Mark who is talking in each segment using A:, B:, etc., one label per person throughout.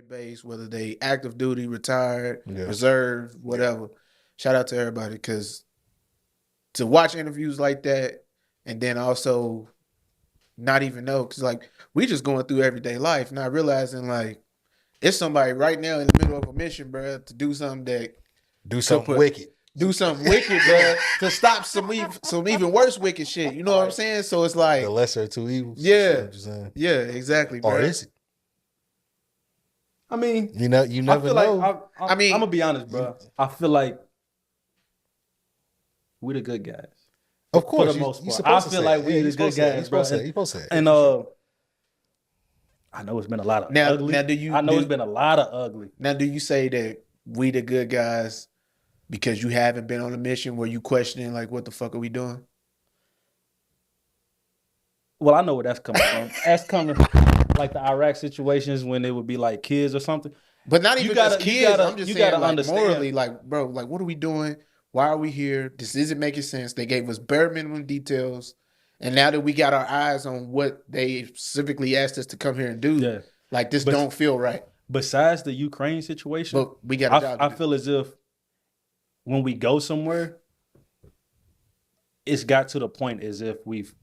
A: base, whether they active duty, retired,
B: Yeah.
A: reserve, whatever. Shout out to everybody because to watch interviews like that and then also not even know because like we just going through everyday life, not realizing like it's somebody right now in the middle of a mission, bro, to do something that
B: Do
A: could
B: something
A: put
B: wicked.
A: do something wicked, bro, to stop some even worse wicked shit. You know what I'm saying? So it's
B: The
A: like,
B: lesser of two evils. Is
A: yeah,
B: what you're saying.
A: yeah, exactly,
B: Or
A: bro.
B: is it?
C: I mean,
B: You know, you never
C: I feel
B: know.
C: like
A: I mean-
C: I'm gonna be honest, bro. I feel like we the good guys.
B: Of course,
C: for the most
B: you
C: part.
B: supposed
C: I
B: to
C: feel
B: say
C: like
B: it.
C: we
B: Yeah,
C: the
B: you
C: good
B: supposed to say it.
C: guys,
B: You
C: bro.
B: supposed to say it. You supposed to say it.
C: And
B: For sure.
C: I know it's been a lot of
A: Now-
C: ugly.
A: now do you-
C: I know
A: do-
C: it's been a lot of ugly.
A: Now, do you say that we the good guys because you haven't been on a mission where you questioning like what the fuck are we doing?
C: Well, I know where that's coming from. That's coming like the Iraq situations when it would be like kids or something.
A: But not even just kids. I'm just saying, like,
C: understand.
A: morally, like, bro, like, what are we doing? Why are we here? This isn't making sense. They gave us bare minimum details, and now that we got our eyes on what they specifically asked us to come here and do,
C: Yeah.
A: like this
C: But-
A: don't feel right.
C: Besides the Ukraine situation,
A: But we got a job.
C: I feel as if when we go somewhere, it's got to the point as if we've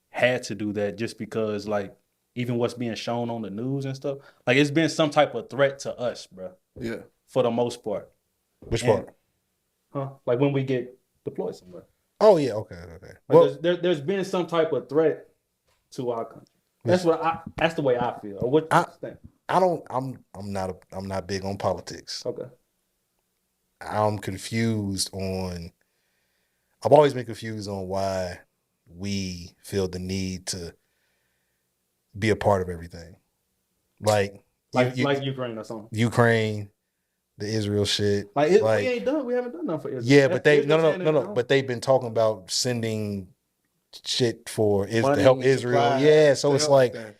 C: had to do that just because, like, even what's being shown on the news and stuff, like it's been some type of threat to us, bro.
A: Yeah.
C: For the most part.
B: Which part?
C: Like when we get deployed somewhere.
B: Oh yeah, okay.
C: Like
B: Well,
C: there's been some type of threat to our country. That's the way I feel. Or what you think?
B: I'm not big on politics.
C: Okay.
B: I'm confused on. I've always been confused on why we feel the need to be a part of everything, like
C: Ukraine or something.
B: Ukraine, the Israel shit.
C: We ain't done. We haven't done nothing for Israel.
B: Yeah, but they
C: Israel's
B: no. But they've been talking about sending shit for to
A: Money,
B: help Israel.
A: supplies,
B: Yeah, so
A: to
B: it's
A: help
B: like
A: that.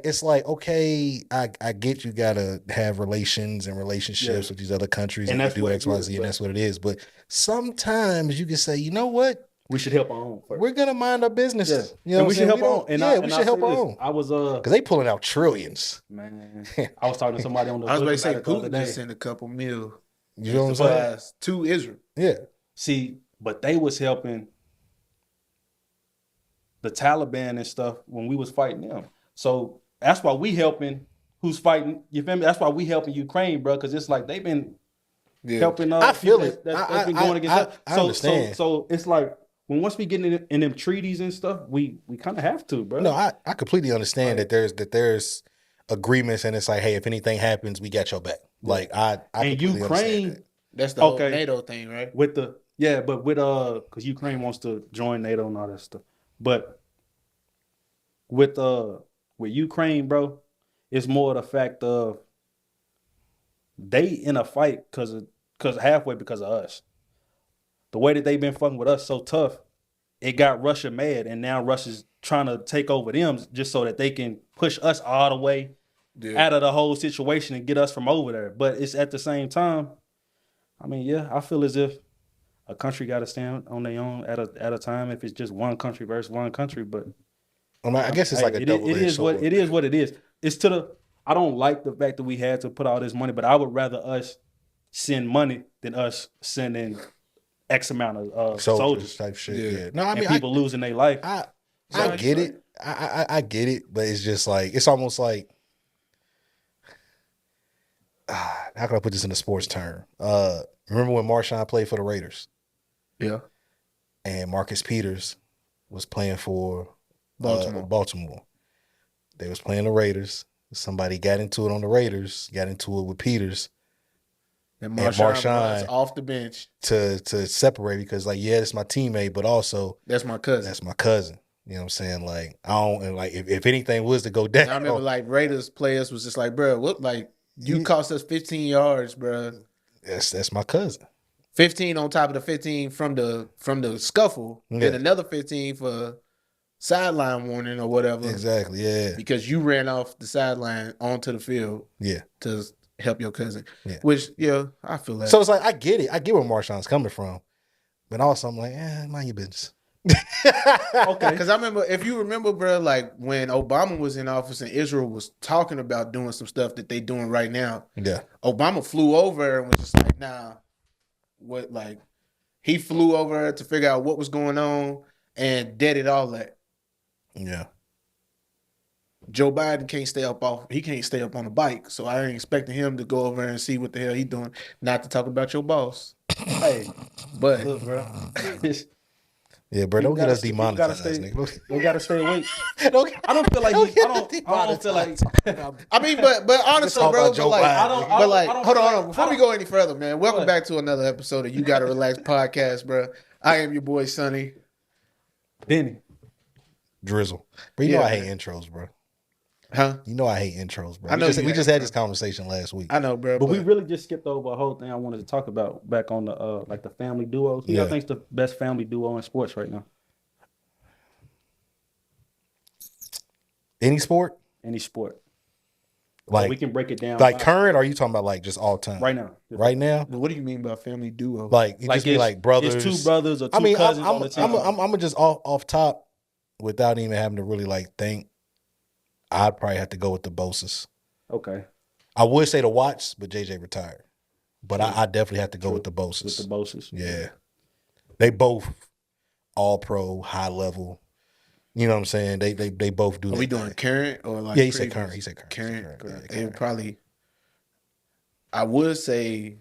B: it's like okay, I get you gotta have relations and relationships with these other countries
C: And
B: and
C: that's
B: do
C: what it
B: X, Y,
C: is,
B: Z, and
C: but-
B: that's what it is. But sometimes you can say, you know what,
C: We should help our own first.
B: we're gonna mind our business.
C: Yeah.
B: You know,
C: And
B: what
C: we
B: I'm
C: should
B: saying?
C: help
B: We
C: our
B: don't-
C: own. And
B: yeah, we should help our own
C: I was
B: because they pulling out trillions.
C: man. I was talking to somebody on the.
A: I was about to say
C: about it the other
A: Putin
C: day.
A: just sent a couple mil
B: You know what I'm saying?
A: supplies to Israel.
B: Yeah.
C: See, but they was helping the Taliban and stuff when we was fighting them. So that's why we helping who's fighting. You feel me? That's why we helping Ukraine, bro. Because it's like they've been helping.
B: I feel
C: people
B: it.
C: That's been going against us.
B: I understand.
C: So it's like once we get in them treaties and stuff, we kind of have to, bro.
B: No, I completely understand that there's agreements and it's like, hey, if anything happens, we got your back. Like I
C: and
B: completely understand
C: Ukraine
B: that.
A: That's the whole
C: Okay.
A: NATO thing, right?
C: with because Ukraine wants to join NATO and all that stuff. But with Ukraine, bro, it's more the fact of they in a fight because halfway because of us. The way that they've been fucking with us so tough, it got Russia mad, and now Russia's trying to take over them just so that they can push us all the way out of the whole situation and get us from over there. But it's at the same time, I mean, yeah, I feel as if a country got to stand on their own at a time. If it's just one country versus one country, but
B: I guess it's like a double-edged
C: it is
B: sword.
C: what it is. It's I don't like the fact that we had to put all this money, but I would rather us send money than us sending X amount of soldiers
B: type shit.
A: Yeah.
B: Yeah. No, I mean,
C: and people losing their life.
B: I
C: So-
B: get it. I get it, but it's just like it's almost like how can I put this in a sports term? Remember when Marshawn played for the Raiders
A: Yeah.
B: and Marcus Peters was playing for
A: Baltimore.
B: They was playing the Raiders. Somebody got into it on the Raiders, got into it with Peters
A: And
B: Marshawn
A: was off the bench.
B: to separate because like, yeah, it's my teammate, but also
A: That's my cousin.
B: that's my cousin. You know what I'm saying? Like, I don't, and like, if anything was to go down,
A: And I remember like Raiders players was just like, bro, what like you cost us 15 yards, bro.
B: that's my cousin.
A: 15 on top of the 15 from the scuffle,
B: Yeah.
A: then another 15 for sideline warning or whatever.
B: Exactly. Yeah.
A: Because you ran off the sideline onto the field
B: Yeah.
A: to help your cousin.
B: Yeah.
A: Which, yeah, I feel that.
B: So it's like I get it. I get where Marshawn's coming from, but also I'm like, mind your business.
C: Okay.
A: Because I remember, if you remember, bro, like when Obama was in office and Israel was talking about doing some stuff that they doing right now,
B: Yeah.
A: Obama flew over and was just like, nah, what, like, he flew over to figure out what was going on and deaded all that.
B: Yeah.
A: Joe Biden can't stay up on the bike. So I ain't expecting him to go over and see what the hell he doing, not to talk about your boss.
C: Hey,
A: But
C: look, bro.
B: Yeah, bro.
C: People
B: Don't get us
C: people gotta
B: demonetized,
C: stay.
B: nigga.
C: They gotta stay awake.
B: Don't,
C: I don't feel like
B: don't
C: he.
B: get
C: I
B: us
C: don't feel like.
B: demonetized.
A: I mean, but honestly,
B: talk
A: bro,
B: about
A: but
B: Joe
A: like,
B: Biden,
C: I don't.
B: nigga.
A: but like,
C: I don't
A: hold
C: feel
A: on,
C: like-
A: before
C: I
A: we
C: don't-
A: go any further, man. Welcome
C: What?
A: back to another episode of You Gotta Relax podcast, bro. I am your boy Sonny.
C: Benny.
B: Drizzle. But you
A: Yeah,
B: know I hate
A: man.
B: intros, bro.
A: Huh?
B: You know I hate intros, bro.
A: I know
B: we
A: you
B: just
A: hate,
B: had
A: bro.
B: this conversation last week.
A: I know, bro.
C: But we really just skipped over a whole thing I wanted to talk about back on the like the family duos. Who y'all
B: Yeah.
C: think's the best family duo in sports right now?
B: Any sport?
C: Any sport.
B: Like
C: we can break it down.
B: like
C: by-
B: current, or are you talking about like just all time?
C: right now.
B: Right now?
A: What do you mean by family duo?
B: Like it just be like brothers.
C: It's two brothers or two
B: I mean,
C: cousins on the team.
B: I'm just off top without even having to really like think. I'd probably have to go with the Boses.
C: Okay.
B: I would say the Watts, but JJ retired. But I definitely have to go
C: True.
B: with the Boses.
C: With the Boses.
B: Yeah. They both all pro, high level. You know what I'm saying? They both do
A: Are
B: that
A: we doing
B: thing.
A: current or like
B: Yeah, he said
A: previous?
B: current. He said current.
A: Current.
B: He said current. Yeah,
A: It
B: current.
A: probably. I would say,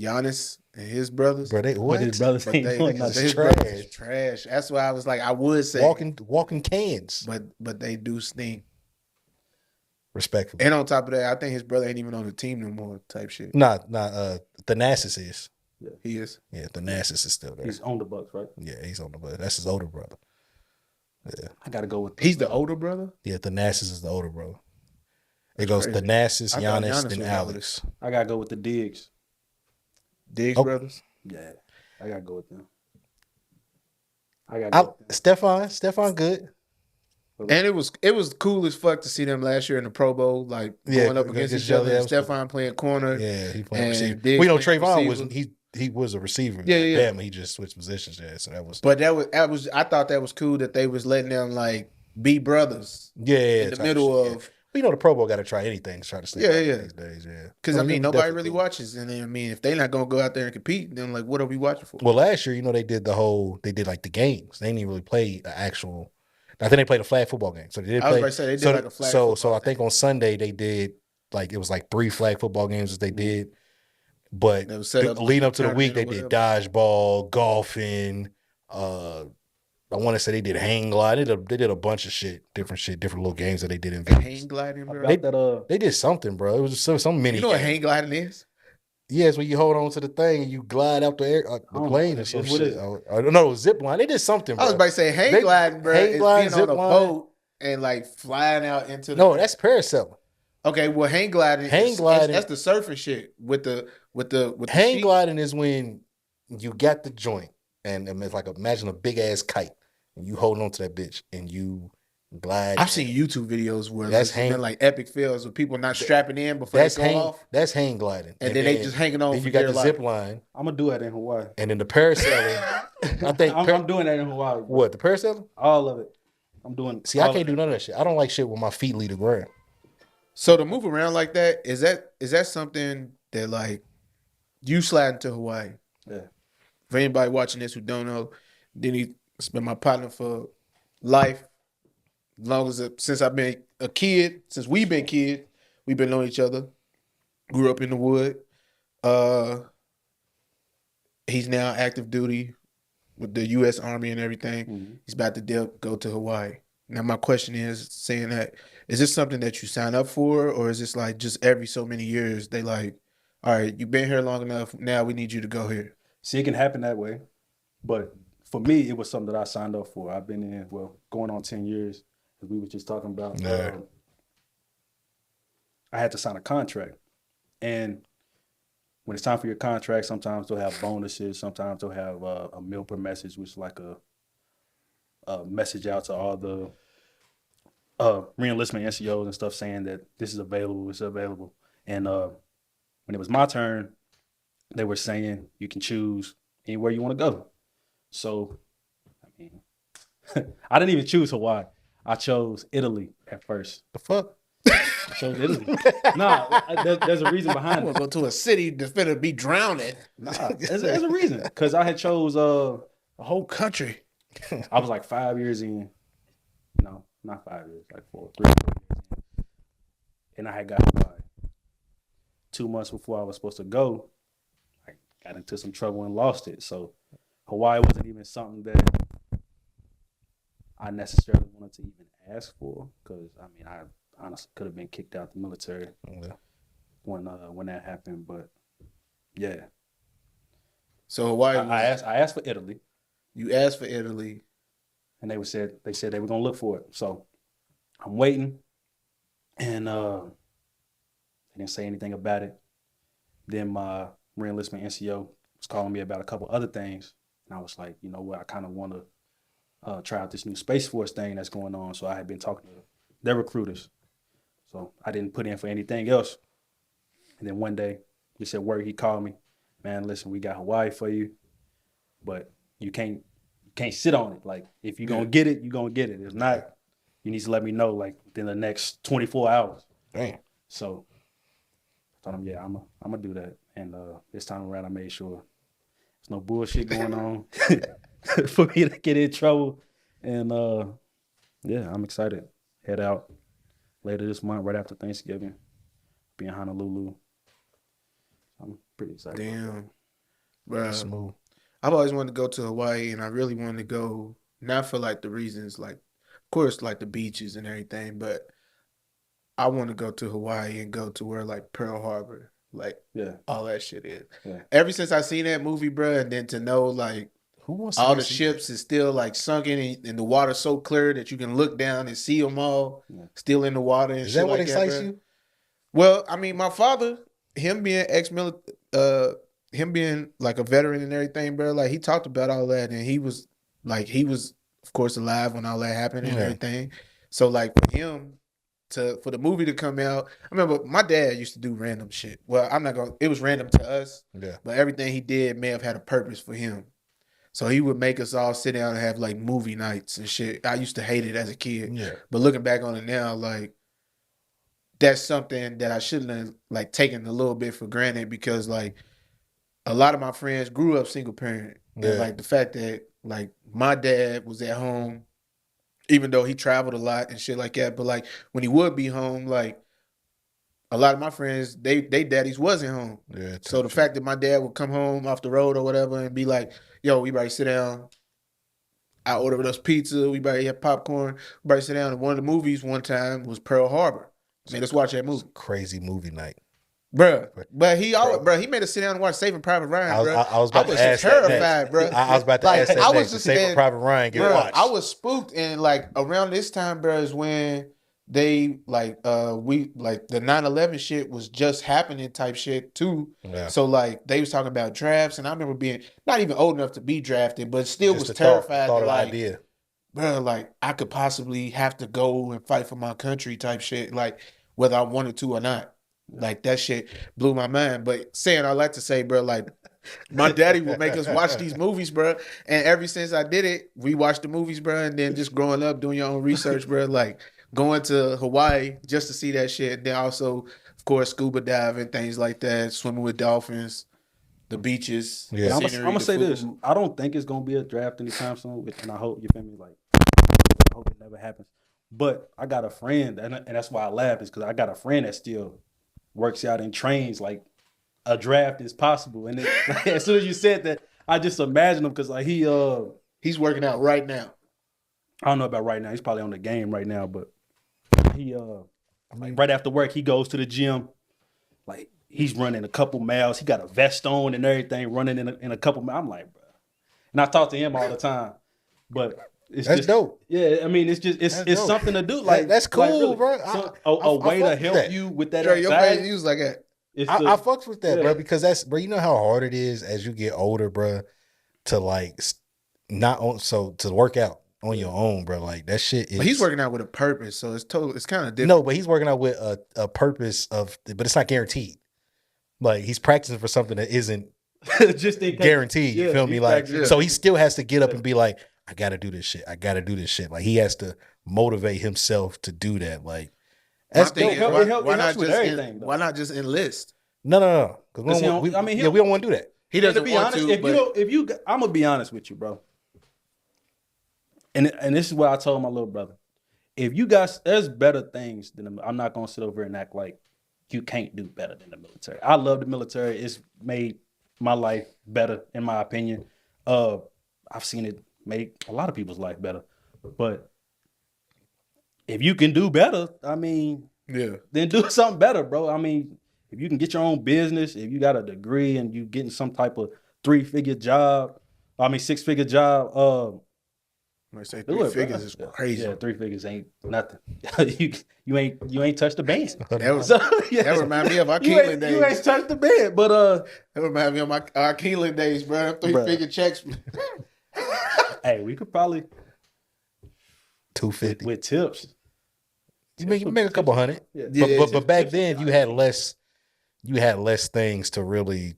A: Giannis and his brothers.
B: Bro, they
C: But
B: what?
C: his brothers
A: But
C: ain't
A: they,
C: doing
B: niggas
C: nothing.
A: his
B: trash.
A: brothers is trash. That's why I was like, I would say
B: Walking cans.
A: but they do stink.
B: Respectfully.
A: And on top of that, I think his brother ain't even on the team no more. Type shit.
B: Not Thanasis is.
A: He is.
B: Yeah, Thanasis is still there.
C: He's on the Bucks, right?
B: Yeah, he's on the bus. That's his older brother. Yeah.
C: I gotta go with
A: He's the older brother.
B: Yeah, Thanasis is the older brother. It goes
A: crazy.
B: Thanasis,
A: I thought
B: Giannis,
A: Giannis
B: then
A: was
B: Alex.
C: I gotta go with the Diggs.
A: Diggs
B: Oh.
A: brothers.
C: Yeah. I gotta go with them. I gotta go with them.
B: Stefan good.
A: And it was cool as fuck to see them last year in the Pro Bowl, like
B: Yeah,
A: going up against
B: against
A: each other.
B: each other,
A: And
B: that was
A: Stephon playing corner.
B: Yeah, he playing
A: And
B: receiver.
A: Diggs
B: We know
A: playing
B: Trayvon
A: receiver.
B: was he was a receiver.
A: Yeah, yeah.
B: Bama, he just switched positions there. So that was
A: But that was I thought that was cool that they was letting them like be brothers
B: yeah,
A: in the
B: type
A: middle
B: shit,
A: of.
B: yeah. Well, you know the Pro Bowl got to try anything to try to stay
A: Yeah,
B: out
A: yeah.
B: these days. Yeah,
A: Because I mean,
B: it was
A: nobody
B: definitely
A: really
B: cool.
A: watches, and I mean, if they not gonna go out there and compete, then like, what are we watching for?
B: Well, last year, you know, they did like the games. They didn't even really play the actual. I think they played a flag football game. So they did
A: I was
B: play.
A: about to say they did
B: so,
A: like a flag
B: so
A: football
B: I think on Sunday they did like it was like 3 flag football games that they did. But
A: That was set up
B: leading up to the week, they
A: tournament or
B: did dodgeball, golfing. I want to say they did hang glide. They did a bunch of different little games that they did in Vegas.
A: hang gliding, bro.
C: About that,
B: They did something, bro. It was some mini.
A: You know what
B: game.
A: hang gliding is?
B: Yeah, it's when you hold on to the thing and you glide out the air, the
C: don't
B: plane
C: know
B: or some
C: what
B: shit.
C: is it?
B: I don't know, zip line. They did something, bro.
A: I was about to say hang
B: They-
A: gliding, bro.
B: hang
A: Is
B: glide,
A: being on
B: zip
A: a
B: line.
A: boat and like flying out into the.
B: No, that's parasailing.
A: Okay, well, hang gliding.
B: Hang gliding-
A: That's the surfing shit with the
B: Hang
A: sheet.
B: gliding is when you got the joint and it's like imagine a big ass kite and you holding on to that bitch and you glide.
A: I've seen YouTube videos where
B: That's
A: it's been like epic fails with people not strapping in before
B: that's
A: they go
B: hang.
A: off,
B: That's hang gliding,
A: and then they just hanging on.
B: Then
A: for
B: you got
A: dear
B: the
A: life.
B: zip line,
C: I'm gonna do that in Hawaii.
B: and then the parasailing. I think
C: I'm doing that in Hawaii. Bro.
B: what the parasailing?
C: All of it. I'm doing.
B: See, I can't do none of that shit. I don't like shit when my feet leave the ground.
A: So to move around like that is that something that like you slide into Hawaii?
C: Yeah.
A: For anybody watching this who don't know, Denny has been my partner for life. As long as since I've been a kid, since we've been kids, we've been knowing each other. Grew up in the wood. He's now active duty with the U.S. Army and everything.
C: Mm-hmm.
A: He's about to go to Hawaii. Now my question is, saying that, is this something that you sign up for, or is this like just every so many years they like, all right, you've been here long enough. Now we need you to go here.
C: See, it can happen that way, but for me, it was something that I signed up for. I've been in going on 10 years, as we were just talking about.
B: Yeah.
C: I had to sign a contract, and when it's time for your contract, sometimes they'll have bonuses. Sometimes they'll have a meal per message, which is like a message out to all the re-enlistment NCOs and stuff saying that this is available, it's available. And when it was my turn, they were saying you can choose anywhere you want to go. So, I mean, I didn't even choose Hawaii. I chose Italy at first.
B: The fuck?
C: I chose Italy. There's a reason behind
A: I'm
C: it.
A: gonna go to a city that's finna be drowning.
C: There's a reason. Because I had chose
A: A whole country.
C: I was like 5 years in. No, not 5 years, like 3 or 4 years in. And I had got Hawaii. 2 months before I was supposed to go, I got into some trouble and lost it. So Hawaii wasn't even something that I necessarily wanted to even ask for. Because I mean, I honestly could have been kicked out the military when that happened. But yeah.
A: So Hawaii.
C: I asked for Italy.
A: You asked for Italy,
C: and they said they were gonna look for it. So I'm waiting, and they didn't say anything about it. Then my reenlistment NCO was calling me about a couple other things, and I was like, you know what, I kind of want to try out this new Space Force thing that's going on. So I had been talking to their recruiters, so I didn't put in for anything else. And then one day, he said, he called me, man, listen, we got Hawaii for you, but you can't sit on it. Like, if you're gonna get it, you're gonna get it. If not, you need to let me know like within the next 24 hours.
B: Damn.
C: So I told him, yeah, I'm gonna do that. And this time around I made sure there's no bullshit going on for me to get in trouble. And yeah, I'm excited. Head out later this month, right after Thanksgiving. Be in Honolulu. I'm pretty excited.
A: Damn. Bro.
B: Smooth.
A: I've always wanted to go to Hawaii, and I really wanted to go, not for like the reasons, like, of course, like the beaches and everything, but I want to go to Hawaii and go to where like Pearl Harbor, like all that shit is.
C: Yeah.
A: Ever since I seen that movie, bro, and then to know like
B: Who wants
A: all
B: to
A: the ships is still like sunken and the water's so clear that you can look down and see them all still in the water. And
B: Is
A: shit
B: that what
A: like
B: excites
A: bro.
B: you?
A: Well, I mean, my father, him being ex-military, him being like a veteran and everything, bro, like he talked about all that, and he was of course alive when all that happened and everything. So like for him for the movie to come out, I remember my dad used to do random shit. Well, it was random to us, but everything he did may have had a purpose for him. So he would make us all sit down and have like movie nights and shit. I used to hate it as a kid, but looking back on it now, like that's something that I shouldn't have like taken a little bit for granted, because like a lot of my friends grew up single parent. And like the fact that like my dad was at home, even though he traveled a lot and shit like that, but like when he would be home, like a lot of my friends, they daddies wasn't home. Yeah. So the fact that my dad would come home off the road or whatever and be like, yo, we better sit down. I ordered us pizza. We better have popcorn. We better sit down. And one of the movies one time was Pearl Harbor. Man, let's watch that movie.
B: Crazy movie night.
A: Bruh, but he made us sit down and watch Saving Private Ryan, bro.
B: I was terrified,
A: bro.
B: I was about to ask that
A: I was
B: next.
A: just
B: Saving Private Ryan, get watched.
A: I was spooked, and like around this time, bro, is when they the 9/11 shit was just happening type shit too. Yeah. So like they was talking about drafts, and I remember being not even old enough to be drafted, but still just was terrified.
B: Thought of the idea.
A: Bro, like I could possibly have to go and fight for my country type shit, like whether I wanted to or not. Like that shit blew my mind. But saying I like to say, bro, like my daddy would make us watch these movies, bro. And ever since I did it, we watched the movies, bro. And then just growing up, doing your own research, bro. Like going to Hawaii just to see that shit. And then also, of course, scuba diving, things like that, swimming with dolphins, the beaches.
C: Yeah, I'm gonna say this. I don't think it's gonna be a draft anytime soon, and I hope, you feel me, like I hope it never happens. But I got a friend, and that's why I laughed, is because I got a friend that still works out and trains like a draft is possible. And like, as soon as you said that, I just imagined him, because like
A: he's working out right now.
C: I don't know about right now. He's probably on the game right now, but he like right after work he goes to the gym. Like he's running a couple miles. He got a vest on and everything, running in a couple miles. I'm like, bro. And I talk to him all the time, but it's
B: that's
C: just
B: dope.
C: Yeah, I mean, it's something to do. Like
B: that's cool,
C: like really,
B: bro.
C: A way to help you with that
A: Your
C: anxiety.
A: face used like that.
B: I fucks with that, bro, because that's, bro. You know how hard it is as you get older, bro, to like to work out on your own, bro. Like that shit is.
A: But he's working out with a purpose, so it's kind of different.
B: No, but he's working out with a purpose but it's not guaranteed. Like he's practicing for something that isn't
C: Just in case.
B: Guaranteed. You feel me? Like,
A: yeah.
B: so he still has to get up and be like, I gotta do this shit. I gotta do this shit. Like he has to motivate himself to do that. Like
A: My
B: that's
A: thing
B: dope.
A: is,
C: It
A: why
C: helps
A: not
C: with
A: just
C: everything, though.
A: why not just enlist?
B: No. Because
C: Cause
B: we don't, we don't want to do that.
A: He
C: to
A: doesn't
C: be
A: want
C: honest,
A: to.
C: if you, I'm gonna be honest with you, bro. And this is what I told my little brother. If you guys, there's better things than I'm not gonna sit over and act like you can't do better than the military. I love the military. It's made my life better, in my opinion. I've seen it make a lot of people's life better. But if you can do better, I mean,
A: yeah,
C: then do something better, bro. I mean, if you can get your own business, if you got a degree and you getting some type of 3-figure job, 6-figure job,
A: I say
C: do
A: three
C: it, bro.
A: figures is crazy.
C: Yeah, 3 figures ain't nothing. you ain't touched the band.
A: That remind me of our Keelan days.
C: You ain't touched the band, but
A: That remind me of our Keelan days, bro. 3-figure checks.
C: hey, we could probably
B: $250
C: with tips.
B: You make a couple hundred.
C: Yeah.
B: But back then you had less things to really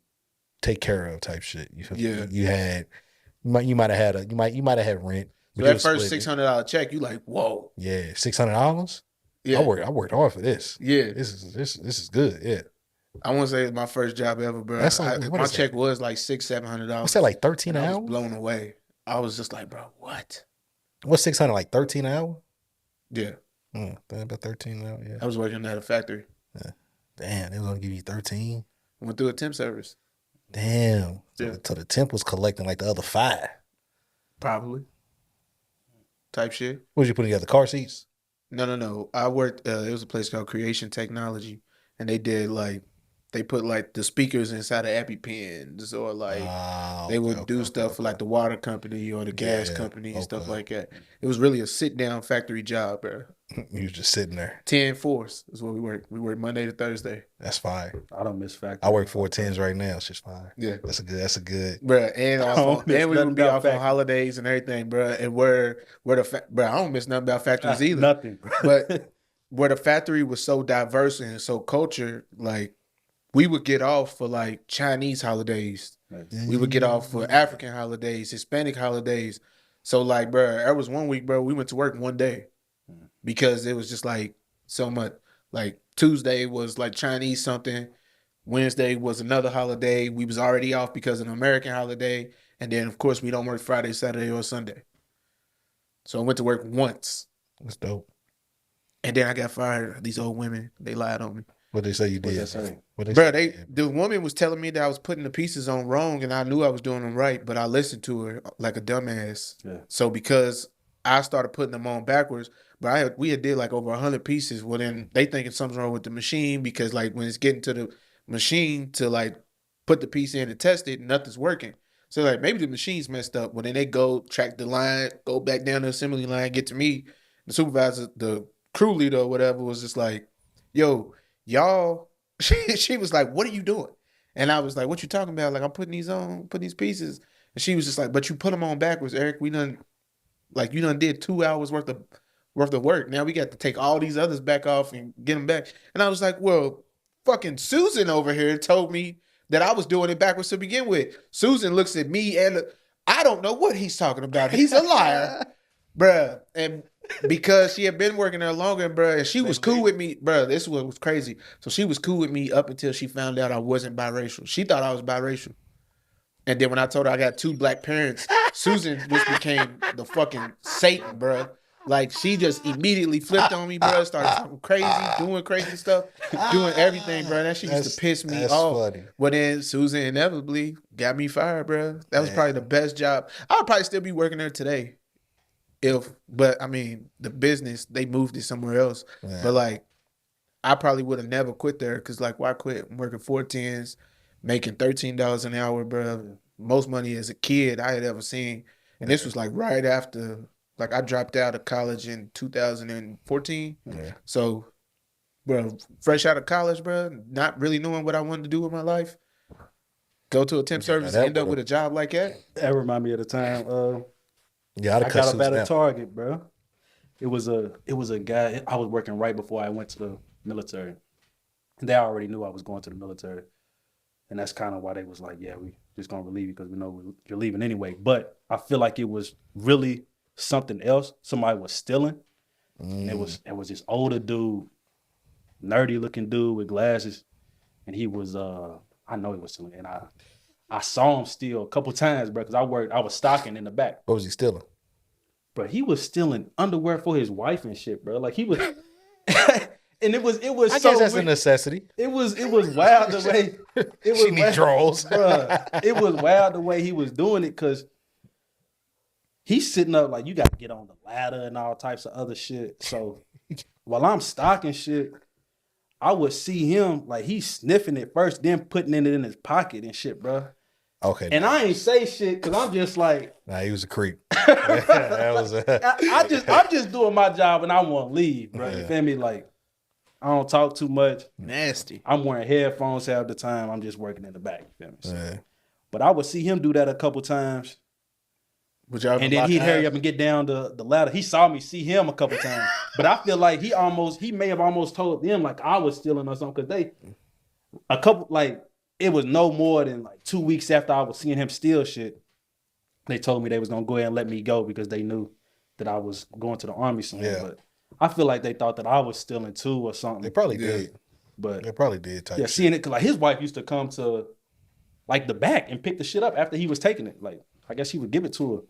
B: take care of type shit. You might have had rent.
A: So that first $600 check, you like, whoa.
B: Yeah, $600.
A: Yeah,
B: I worked hard for this.
A: Yeah,
B: this is good. Yeah,
A: I want to say it's my first job ever, bro.
B: That's like,
A: my check was like $600-700.
B: What's that, like 13 an
A: I
B: hour?
A: was blown away. I was just like, bro, what?
B: What's 600, like 13 an hour?
A: Yeah,
B: About 13 an hour. Yeah,
A: I was working at a factory.
B: Yeah. Damn, they was gonna give you 13.
A: Went through a temp service.
B: Damn.
A: Yeah.
B: So the temp was collecting like the other 5.
A: Probably. Type shit.
B: What was you putting together? Car seats?
A: No. I worked. It was a place called Creation Technology, and they did they put like the speakers inside of EpiPens, or like they would do stuff for like the water company or the gas company and stuff like that. It was really a sit down factory job, bro.
B: You was just sitting there.
A: 10-4s is what we work. We work Monday to Thursday.
B: That's fine.
C: I don't miss factory.
B: I work 410s right now. It's just fine.
A: Yeah,
B: that's a good.
A: Bro, and we would be off on holidays and everything, bro. And bro, I don't miss nothing about factories either.
C: Nothing, bro.
A: But where the factory was so diverse and so cultured, like we would get off for like Chinese holidays. We would get off for African holidays, Hispanic holidays. So like, bro, there was one week, bro, we went to work one day because it was just like so much. Like Tuesday was like Chinese something. Wednesday was another holiday. We was already off because of an American holiday. And then, of course, we don't work Friday, Saturday, or Sunday. So I went to work once.
B: That's dope.
A: And then I got fired. These old women, they lied on me.
B: What they say you did?
A: The woman was telling me that I was putting the pieces on wrong, and I knew I was doing them right, but I listened to her like a dumbass. Yeah. So because I started putting them on backwards, but we had did like over 100 pieces. Well, then they thinking something's wrong with the machine because like when it's getting to the machine to like put the piece in and test it, nothing's working. So like maybe the machine's messed up. Well, then they go track the line, go back down the assembly line, get to me. The supervisor, the crew leader or whatever was just like, yo, y'all, she was like, what are you doing? And I was like, what you talking about? Like, I'm putting these pieces. And she was just like, but you put them on backwards, Eric. You done did 2 hours worth of work. Now we got to take all these others back off and get them back. And I was like, well, fucking Susan over here told me that I was doing it backwards to begin with. Susan looks at me and I don't know what he's talking about. He's a liar, bruh. And because she had been working there longer, bruh, and she was cool with me, bruh. This was crazy. So she was cool with me up until she found out I wasn't biracial. She thought I was biracial. And then when I told her I got 2 black parents, Susan just became the fucking Satan, bruh. Like, she just immediately flipped on me, bro. Started talking crazy, doing crazy stuff, doing everything, bro. That shit used to piss me off. Funny. But then Susan inevitably got me fired, bro. That was probably the best job. I would probably still be working there today. But I mean, the business, they moved it somewhere else. Man. But like, I probably would have never quit there because, like, why quit? I'm working 410s, making $13 an hour, bro. Most money as a kid I had ever seen. And this was like right after. Like, I dropped out of college in 2014. Yeah. So, bro, fresh out of college, bro, not really knowing what I wanted to do with my life. Go to a temp service, end up with a job like that.
C: That remind me of the time
B: I
C: got up at a Target, bro. It was a guy. I was working right before I went to the military. And they already knew I was going to the military. And that's kind of why they was like, yeah, just gonna relieve you because we know you're leaving anyway. But I feel like it was really something else. Somebody was stealing. And it was this older dude, nerdy looking dude with glasses, and he was I know he was stealing, and I saw him steal a couple times, bro, because I was stocking in the back.
B: What was he stealing?
C: Bro, he was stealing underwear for his wife and shit, bro. Like he was, and it was.
B: I
C: so
B: guess that's
C: weird.
B: a necessity.
C: It was wild the way it was.
B: She need drawers.
C: Bro, it was wild the way he was doing it because he's sitting up like you got to get on the ladder and all types of other shit. So while I'm stocking shit, I would see him like he's sniffing it first, then putting it in his pocket and shit, bro.
B: Okay.
C: And I ain't say shit because I'm just like,
B: nah, he was a creep. That was
C: I'm just doing my job and I want to leave, bro.
B: Yeah.
C: You feel me? Like I don't talk too much.
A: Nasty.
C: I'm wearing headphones half the time. I'm just working in the back. You feel me? So,
B: Yeah.
C: but I would see him do that a couple times.
A: Would y'all
C: And then he'd hurry up and get down the ladder. He saw me see him a couple times. But I feel like he may have almost told them like I was stealing or something. Because it was no more than like 2 weeks after I was seeing him steal shit. They told me they was gonna go ahead and let me go because they knew that I was going to the army soon.
B: Yeah.
C: But I feel like they thought that I was stealing too or something.
B: They probably
A: Yeah.
B: did.
C: But
B: They probably did. Type
C: yeah,
B: shit.
C: seeing it because like his wife used to come to like the back and pick the shit up after he was taking it. Like I guess he would give it to her.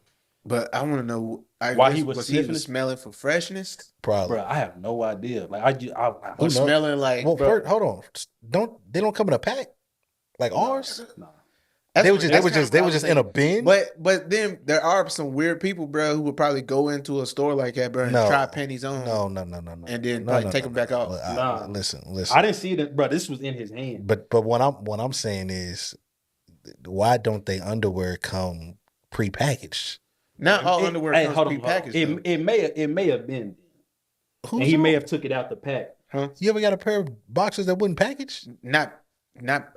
A: But I want to know
C: Why he was
A: he
C: sniffing it?
A: smelling for freshness
B: Probably.
C: Bro, I have no idea. Like I
A: or
B: Who knows?
A: smelling like
B: Well,
C: bro.
B: first, hold on. They don't come in a pack like ours.
C: nah.
B: They were just in a bin.
A: But then there are some weird people, bro, who would probably go into a store like that, bro, and
B: No.
A: try pennies on,
B: No.
A: and then
B: No,
A: like
B: no,
A: take
B: no,
A: them back
B: no.
A: off.
C: Nah.
B: Listen.
C: I didn't see that, bro. This was in his hand.
B: But what I'm saying is, why don't they underwear come prepackaged?
A: Not all underwear comes
C: hold on.
A: prepackaged. though.
C: It may have been.
B: Who's
C: And he may have took it out the pack.
B: You ever got a pair of boxers that wasn't packaged?
A: Not.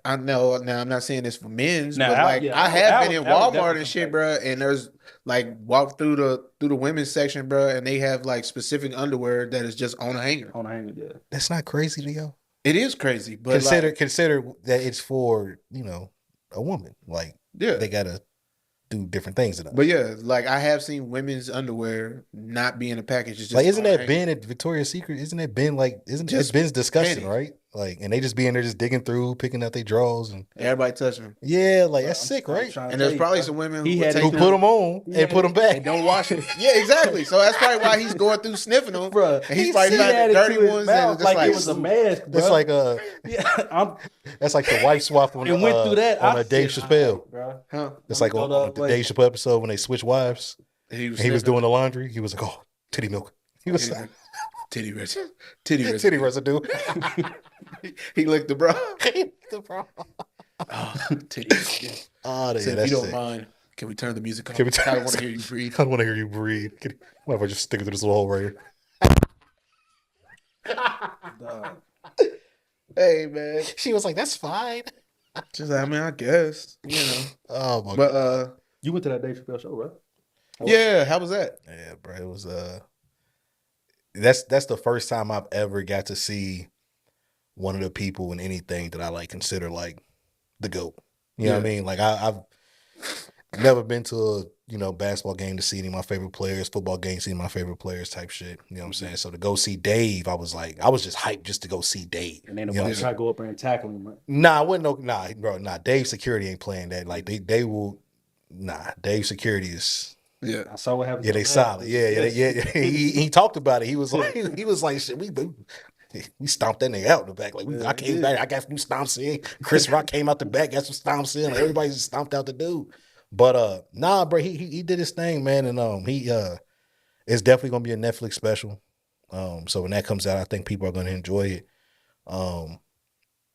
A: I know. Now I'm not saying this for men's,
C: Now,
A: but like
C: yeah,
A: I have
C: I
A: been in
C: would definitely
A: Walmart and shit,
C: come
A: bro. And there's like walk through the women's section, bro, and they have like specific underwear that is just on a hanger.
C: On a hanger, yeah.
B: That's not crazy, Leo.
A: It is crazy, but
B: Consider that it's for a woman. Like
A: yeah.
B: they gotta do different things to us.
A: But yeah, like I have seen women's underwear not be in a package. It's just
B: Like, isn't
A: on a
B: that
A: hanger.
B: Ben at Victoria's Secret? Isn't that Ben isn't
A: Just
B: Ben's disgusting,
A: pennies.
B: right? Like, and they just be in there just digging through, picking out their drawers, and
A: Everybody touching them,
B: yeah, like that's
C: I'm-
B: sick,
C: I'm
B: right?
C: trying to
A: and there's
C: tell you,
A: probably
C: bro.
A: some women
C: He
A: who
C: had
A: take
B: Who
C: them-
B: put them on
C: Yeah,
B: and put them back?
A: and don't wash it. Yeah, exactly. So that's probably why he's going through sniffing them,
C: Bruh,
A: and he's
C: he
A: probably
C: had
A: finding
C: it
A: dirty
C: to his
A: ones
C: mouth
A: and just
C: like it was a mask, bro.
B: That's like
C: yeah,
B: that's like the wife swap on
C: and went through that.
B: on
C: I
B: a Dave
C: said,
B: Chappelle.
C: "Alright, bro.
A: huh?
B: It's like on the Dave Chappelle episode when they switch wives.
A: He was,
B: And he was
A: sniffing
B: doing the laundry. He was like, "Oh, titty milk." He was like,
A: titty residue. Titty residue.
B: "Titty residue."
A: He licked the bra.
B: Oh,
A: Oh, titty residue.
B: yeah,
A: So if
B: that's
A: you don't
B: sick.
A: mind, can we turn the music off?
B: Can we turn-
A: I don't want to hear you breathe.
B: I don't want to hear you breathe. What if I just stick it through this little hole right here?
C: Dog.
A: Hey man,
B: She was like, "That's fine."
A: just I mean I guess
B: Oh my god.
A: but
C: You went to that Dave Chappelle show, right?
A: yeah, how was that?
B: Yeah, bro. It was that's the first time I've ever got to see one of the people in anything that I like consider like the GOAT. You know what I mean? Like I've never been to a basketball game to see any of my favorite players, football game to see my favorite players type shit. You know what I'm saying? So to go see Dave, I was just hyped just to go see Dave.
C: And then
B: You know
C: nobody
B: what I'm
C: try to go up there and tackle him, right?
B: Nah, I wouldn't bro. Dave security ain't playing that. Like they will. Dave security is.
A: Yeah,
C: I saw what happened.
B: Yeah,
C: to
B: they
C: him.
B: solid. Yeah. He talked about it. He was like, shit, we stomped that nigga out in the back. Like I came back, I got some stomps in. Chris Rock came out the back, got some stomps in. Like, everybody just stomped out the dude. But nah, bro, he did his thing, man, and it's definitely gonna be a Netflix special. So when that comes out, I think people are gonna enjoy it.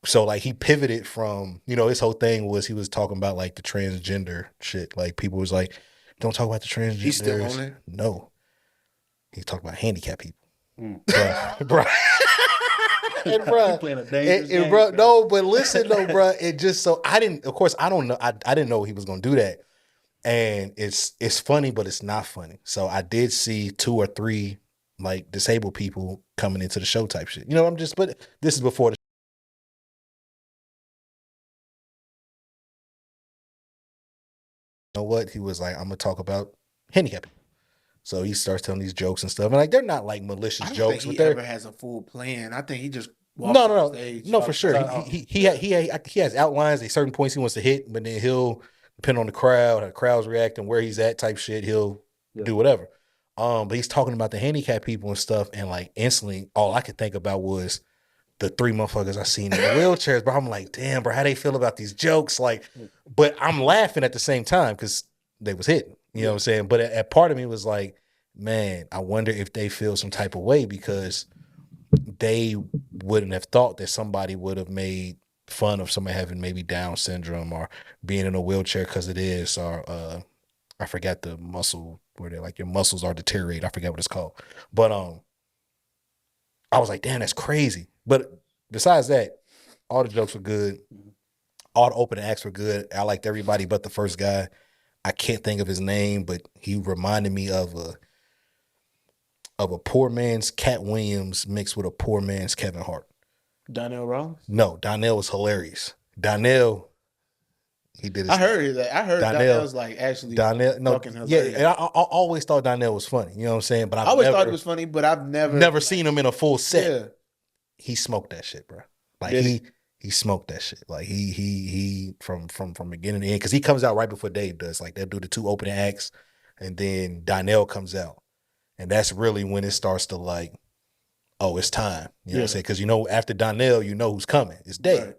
B: So like he pivoted from, his whole thing was he was talking about like the transgender shit. Like people was like, don't talk about the transgender.
A: He's still on it?
B: No. He talked about handicapped people.
C: He
B: Bruh. And bruh,
C: playing a dangerous
B: and
C: game,
B: bruh, no, but listen though, bruh, it just so I didn't know I didn't know he was gonna do that. And it's funny, but it's not funny. So I did see 2 or 3 like disabled people coming into the show type shit. But this is before the know what? He was like, I'm gonna talk about handicap. So he starts telling these jokes and stuff, and like they're not like malicious
A: I don't
B: jokes,
A: think
B: but
A: he
B: they're
A: ever has a full plan. I think he just walks
B: no,
A: on
B: no, no,
A: stage.
B: no, for sure.
C: So-
B: He has outlines, at certain points he wants to hit, but then he'll depend on the crowd, how the crowd's reacting, where he's at, type shit. He'll do whatever. But he's talking about the handicapped people and stuff, and like instantly, all I could think about was the 3 motherfuckers I seen in the wheelchairs. But I'm like, damn, bro, how they feel about these jokes? Like, but I'm laughing at the same time because they was hitting. You know what I'm saying? But a part of me was like, man, I wonder if they feel some type of way because they wouldn't have thought that somebody would have made fun of somebody having maybe Down syndrome or being in a wheelchair because it is, or I forgot the muscle where they're like your muscles are deteriorated. I forget what it's called. But I was like, damn, that's crazy. But besides that, all the jokes were good. All the open acts were good. I liked everybody but the first guy. I can't think of his name, but he reminded me of a poor man's Cat Williams mixed with a poor man's Kevin Hart.
A: Donnell Rollins?
B: No, Donnell was hilarious. Donnell, he did his
A: I heard that. I heard
B: Donnell-
A: Donnell's like actually
B: Donnell, no,
A: fucking
B: yeah,
A: hilarious.
B: and I always thought Donnell was funny. You know what I'm saying? But
A: I always thought it was funny, but I've never
B: seen him in a full set.
A: Yeah.
B: He smoked that shit, bro. Like
A: Did
B: he smoked that shit. Like he from beginning to end, because he comes out right before Dave does. Like they'll do the 2 opening acts, and then Donnell comes out, and that's really when it starts to like, oh, it's time. You know what I'm saying? Because after Donnell, you know who's coming. It's Dave.
A: Right.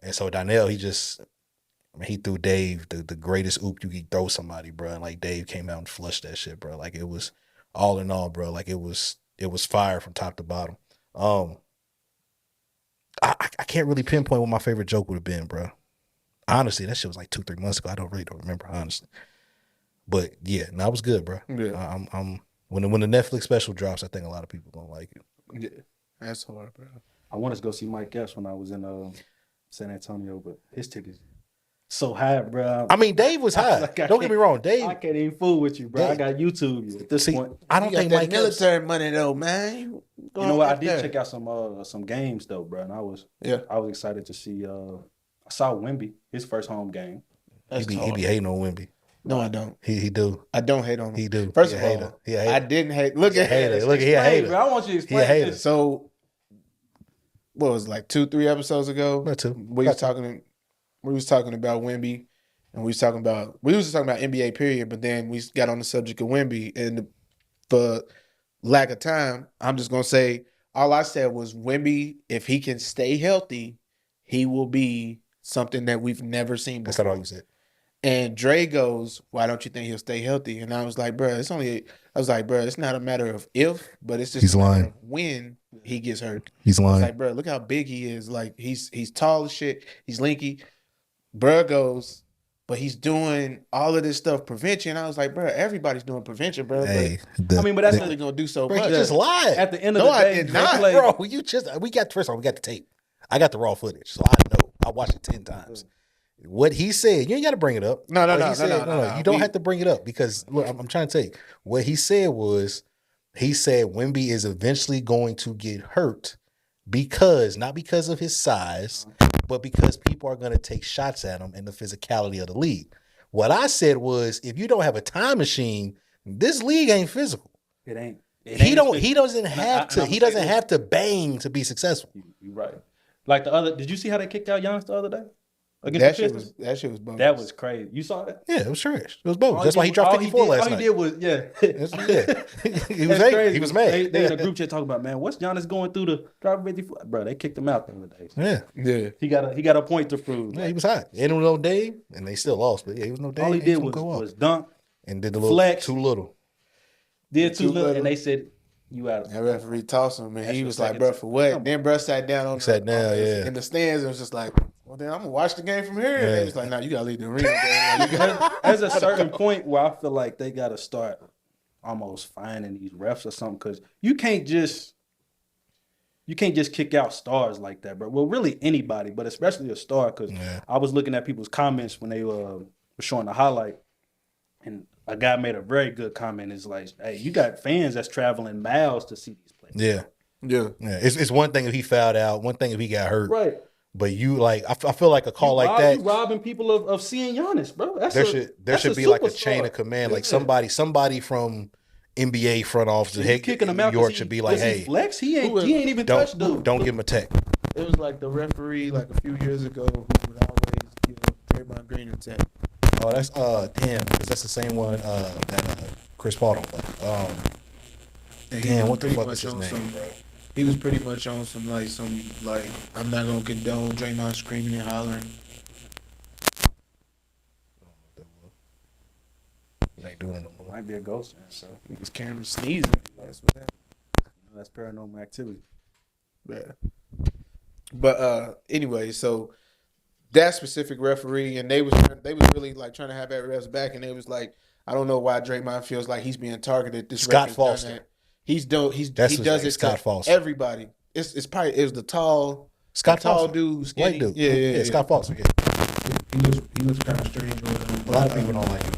B: And so Donnell, he threw Dave the greatest oop you could throw somebody, bro. And like Dave came out and flushed that shit, bro. Like it was all in all, bro. Like it was fire from top to bottom. I can't really pinpoint what my favorite joke would have been, bro. Honestly, that shit was like 2-3 months ago. I don't remember, honestly. But yeah, no, it was good, bro.
A: Yeah.
B: I'm when the Netflix special drops, I think a lot of people gonna like it.
A: Yeah. That's hard, bro.
C: I wanted to go see Mike Epps when I was in San Antonio, but his tickets so high, bro.
B: I mean, Dave was high. Don't get me wrong, Dave.
C: I can't even fool with you, bro. I got YouTube at this point.
B: I don't think Mike Epps.
A: Military money though, man.
C: You know what? I did check out some games though, bro, and I was excited to see. I saw Wemby, his first home game.
B: He be hating on Wemby.
A: No, I don't.
B: He do.
A: I don't hate on him.
B: He do.
A: First
B: He
A: of
B: a
A: all,
B: hater. He a hater.
A: I didn't hate. Look at
B: hater. Look, he a hater.
C: Bro, I want you to explain
B: He a hater.
C: this.
A: So, what was it, like 2-3 episodes ago?
B: Not 2.
A: We was talking about Wemby, and we was talking about NBA period. But then we got on the subject of Wemby, and for lack of time, I'm just gonna say all I said was Wemby. If he can stay healthy, he will be something that we've never seen before.
B: That's not all you said.
A: And Dre goes, "Why don't you think he'll stay healthy?" And I was like, "Bro, it's not a matter of if, but it's just
B: He's
A: a matter
B: lying.
A: of when he gets hurt."
B: He's
A: I was
B: lying.
A: like, "Bro, look how big he is. Like he's tall as shit. He's lanky." Bro goes, "But he's doing all of this stuff prevention." I was like, "Bro, everybody's doing prevention, bro."
B: Hey,
A: But that's really gonna do so
B: bro,
A: much.
B: you just lied.
C: At the end of
A: No,
C: the
A: I
C: day,
A: did
C: Dre
A: not,
C: played-
B: Bro, we got the tape. I got the raw footage, so I know. I watched it 10 times. What he said, you ain't got to bring it up.
A: No.
B: You don't have to bring it up because look, I'm trying to tell you. What he said was, he said Wemby is eventually going to get hurt not because of his size, but because people are going to take shots at him and the physicality of the league. What I said was, if you don't have a time machine, this league ain't physical.
C: It ain't.
B: He doesn't have to bang to be successful.
C: You're right. Like did you see how they kicked out Giannis the other day?
A: That shit was bogus.
C: That was crazy. You saw that?
B: Yeah, it was trash. It was both. That's why he dropped 54 last night.
C: All he did was, yeah.
B: He was angry. He was mad.
C: They in a group chat talking about, man, what's Giannis going through to drop 54? Bro, they kicked him out the other day.
B: Yeah.
C: He got a point to prove.
B: Yeah, he was hot. And there was no Dave, and they still lost. But yeah, he was no Dave.
C: All he did was dunk
B: and did the little
C: flex.
B: too little.
C: Did too little, and they said, you out of
A: That referee tossed him, and
C: That's
A: he
C: what
A: was like,
C: seconds-
A: "Bro, for what?" Then bro sat down
B: yeah.
A: in the stands and was just like, "Well, then I'm gonna watch the game from here." And they was like, "No, you gotta leave the arena." Like, you gotta-
C: There's a certain point where I feel like they got to start almost finding these refs or something, because you can't just kick out stars like that, bro. Well, really anybody, but especially a star, because I was looking at people's comments when they were showing the highlight, and a guy made a very good comment. It's like, hey, you got fans that's traveling miles to see these players.
B: Yeah.
A: Yeah.
B: It's one thing if he fouled out, one thing if he got hurt.
C: Right.
B: But you like, I feel like a call like that.
C: You robbing people of seeing Giannis, bro.
B: There should be like a chain of command, like somebody from NBA front office,
C: kicking him
B: New
C: out.
B: York should be like, hey,
C: he flex? He ain't even touched dude.
B: Don't give him a tech.
A: It was like the referee like a few years ago who would always give Draymond Green a tech.
B: Oh, that's damn, because that's the same one that Chris Paul don't play. Damn, what the fuck is his name, bro?
A: He was pretty much on some I'm not gonna condone Draymond screaming and hollering.
B: He ain't doing it no more.
C: Might be a ghost, man. So
A: He was Cameron sneezing. That's what happened.
C: that's paranormal activity.
A: Yeah. But anyway, so that specific referee and they was really like trying to have that refs back, and they was like, I don't know why Draymond feels like he's being targeted. This
B: Scott
A: ref
B: Foster.
A: He does it
B: Scott
A: to
B: Foster.
A: everybody. It was the tall dude, skinny.
B: white dude.
A: Yeah.
B: Scott Foster. Yeah.
A: He looks kind of strange.
B: A lot of people don't like him.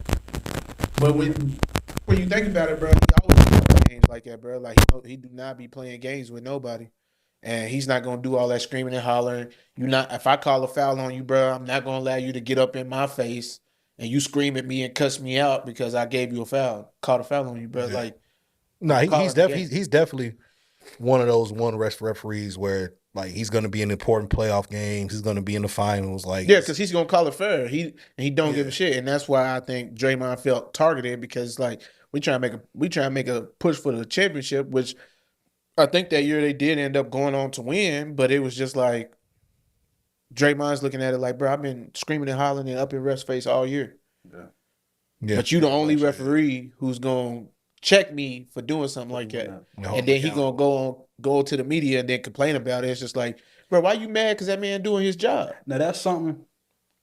A: But when you think about it, bro, he always plays games like that, bro. Like he do not be playing games with nobody, and he's not gonna do all that screaming and hollering. If I call a foul on you, bro, I'm not gonna allow you to get up in my face and you scream at me and cuss me out because I gave you a foul, called a foul on you, bro.
B: Yeah.
A: Like,
B: no, he's definitely one of those referees where like he's going to be in important playoff games. He's going to be in the finals. Like,
A: yeah, because he's gonna call it fair. He don't give a shit, and that's why I think Draymond felt targeted because like we try to make a push for the championship, which I think that year they did end up going on to win, but it was just like Draymond's looking at it like, bro, I've been screaming and hollering and up in ref's face all year.
B: yeah.
A: But you the only referee who's gonna check me for doing something like that. And then he gonna go to the media and then complain about it. It's just like, bro, why you mad because that man doing his job?
C: Now that's something.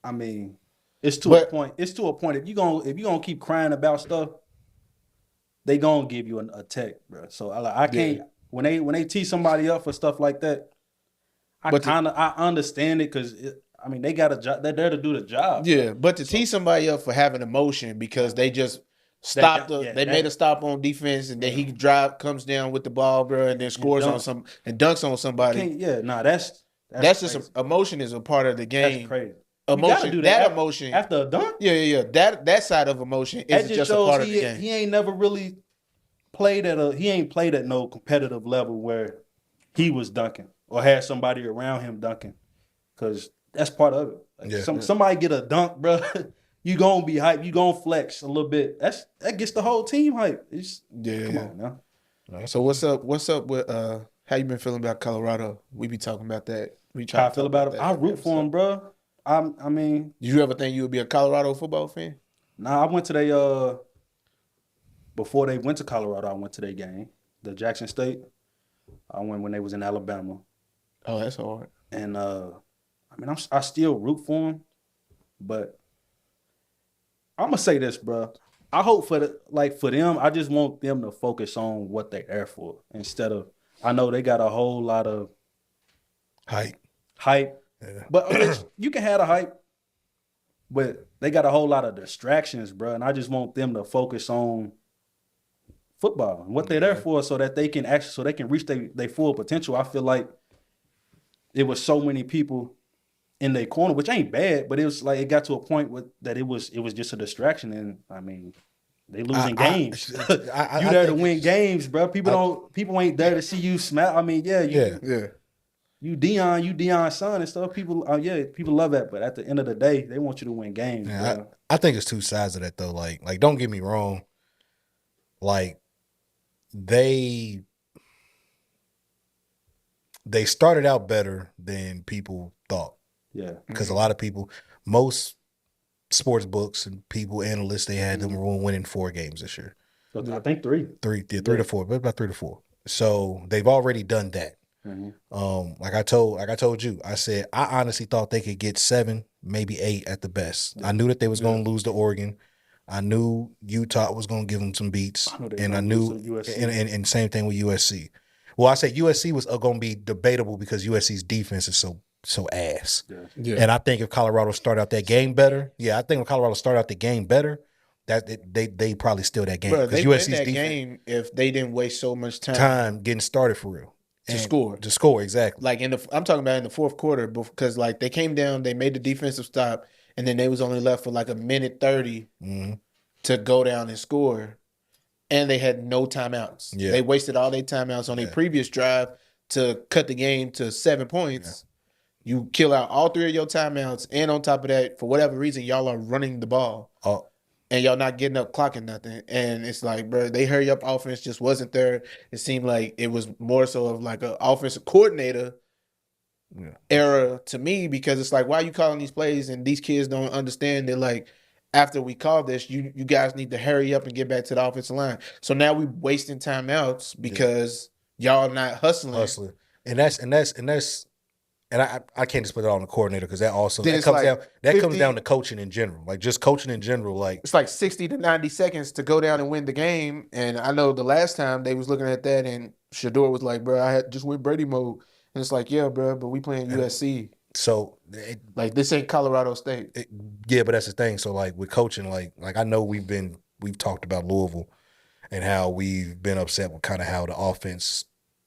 C: I mean, it's to a point. It's to a point. If you gonna keep crying about stuff, they gonna give you a tech, bro. So I can't when they tee somebody up for stuff like that. I understand it because I mean they got a job. They're there to do the job.
A: Yeah, but to tee somebody up for having emotion because they just stopped. They made a stop on defense and then he comes down with the ball, bro, and then scores on and dunks on somebody. That's just emotion is a part of the game.
C: That's crazy.
A: Emotion,
C: do
A: that emotion
C: after a dunk.
A: Yeah. That side of emotion is just a part of the game.
C: He ain't never really played at no competitive level where he was dunking or had somebody around him dunking, because that's part of it. Like somebody get a dunk, bro. You gonna be hype. You gonna flex a little bit. That gets the whole team hype. Come on now.
A: So what's up with how you been feeling about Colorado? We be talking about that.
C: How I feel about it. I root for him, bro. I mean,
A: did you ever think you would be a Colorado football fan?
C: Nah, I went to before they went to Colorado, I went to their game, the Jackson State. I went when they was in Alabama.
A: Oh, that's hard.
C: And I mean, I still root for them, but I'm gonna say this, bro. I hope for them, I just want them to focus on what they're there for instead of. I know they got a whole lot of hype, yeah. But I mean, you can have the hype, but they got a whole lot of distractions, bro. And I just want them to focus on football and what they're there for, so that they can reach their full potential. I feel like it was so many people in their corner, which ain't bad, but it was like it got to a point that it was just a distraction. And I mean, they losing games. You there to win games, bro. People ain't there to see you smile. I mean, you Dion's son and stuff. People love that, but at the end of the day, they want you to win games.
B: Yeah, I think it's two sides of that though. Like don't get me wrong. Like they started out better than people thought.
C: Yeah,
B: because a lot of people, most sports books and people, analysts, they had them winning 4 games this year.
C: So I think 3
B: to 4, but about 3 to 4. So they've already done that. Mm-hmm. Like I told you, I said I honestly thought they could get 7, maybe 8 at the best. Yeah. I knew that they was going to lose to Oregon. I knew Utah was going to give them some beats, and I knew, and same thing with USC. Well, I said USC was going to be debatable because USC's defense is so ass. Yeah. And I think if Colorado started out that game better, that they probably steal that game.
A: Because USC's win that game if they didn't waste so much time
B: getting started for real.
A: to score.
B: To score, exactly.
A: Like I'm talking about in the fourth quarter, because like they came down, they made the defensive stop, and then they was only left for like a minute 30 to go down and score, and they had no timeouts.
B: Yeah.
A: They wasted all their timeouts on a previous drive to cut the game to 7 points. Yeah. You kill out all 3 of your timeouts, and on top of that, for whatever reason, y'all are running the ball. Oh. And y'all not getting up clocking nothing. And it's like, bro, they hurry up offense just wasn't there. It seemed like it was more so of like an offensive coordinator era to me, because it's like, why are you calling these plays and these kids don't understand that, like, after we call this, you guys need to hurry up and get back to the offensive line. So now we wasting timeouts because y'all not hustling.
B: And I can't just put it on the coordinator, because that comes down to coaching in general. Like, just coaching in general. Like,
A: it's like 60 to 90 seconds to go down and win the game. And I know the last time they was looking at that, and Shador was like, bro, I had just went Brady mode. And it's like, yeah, bro, but we playing USC.
B: So
A: like, this ain't Colorado State.
B: But that's the thing. So like with coaching, like I know we've talked about Louisville and how we've been upset with kind of how the offense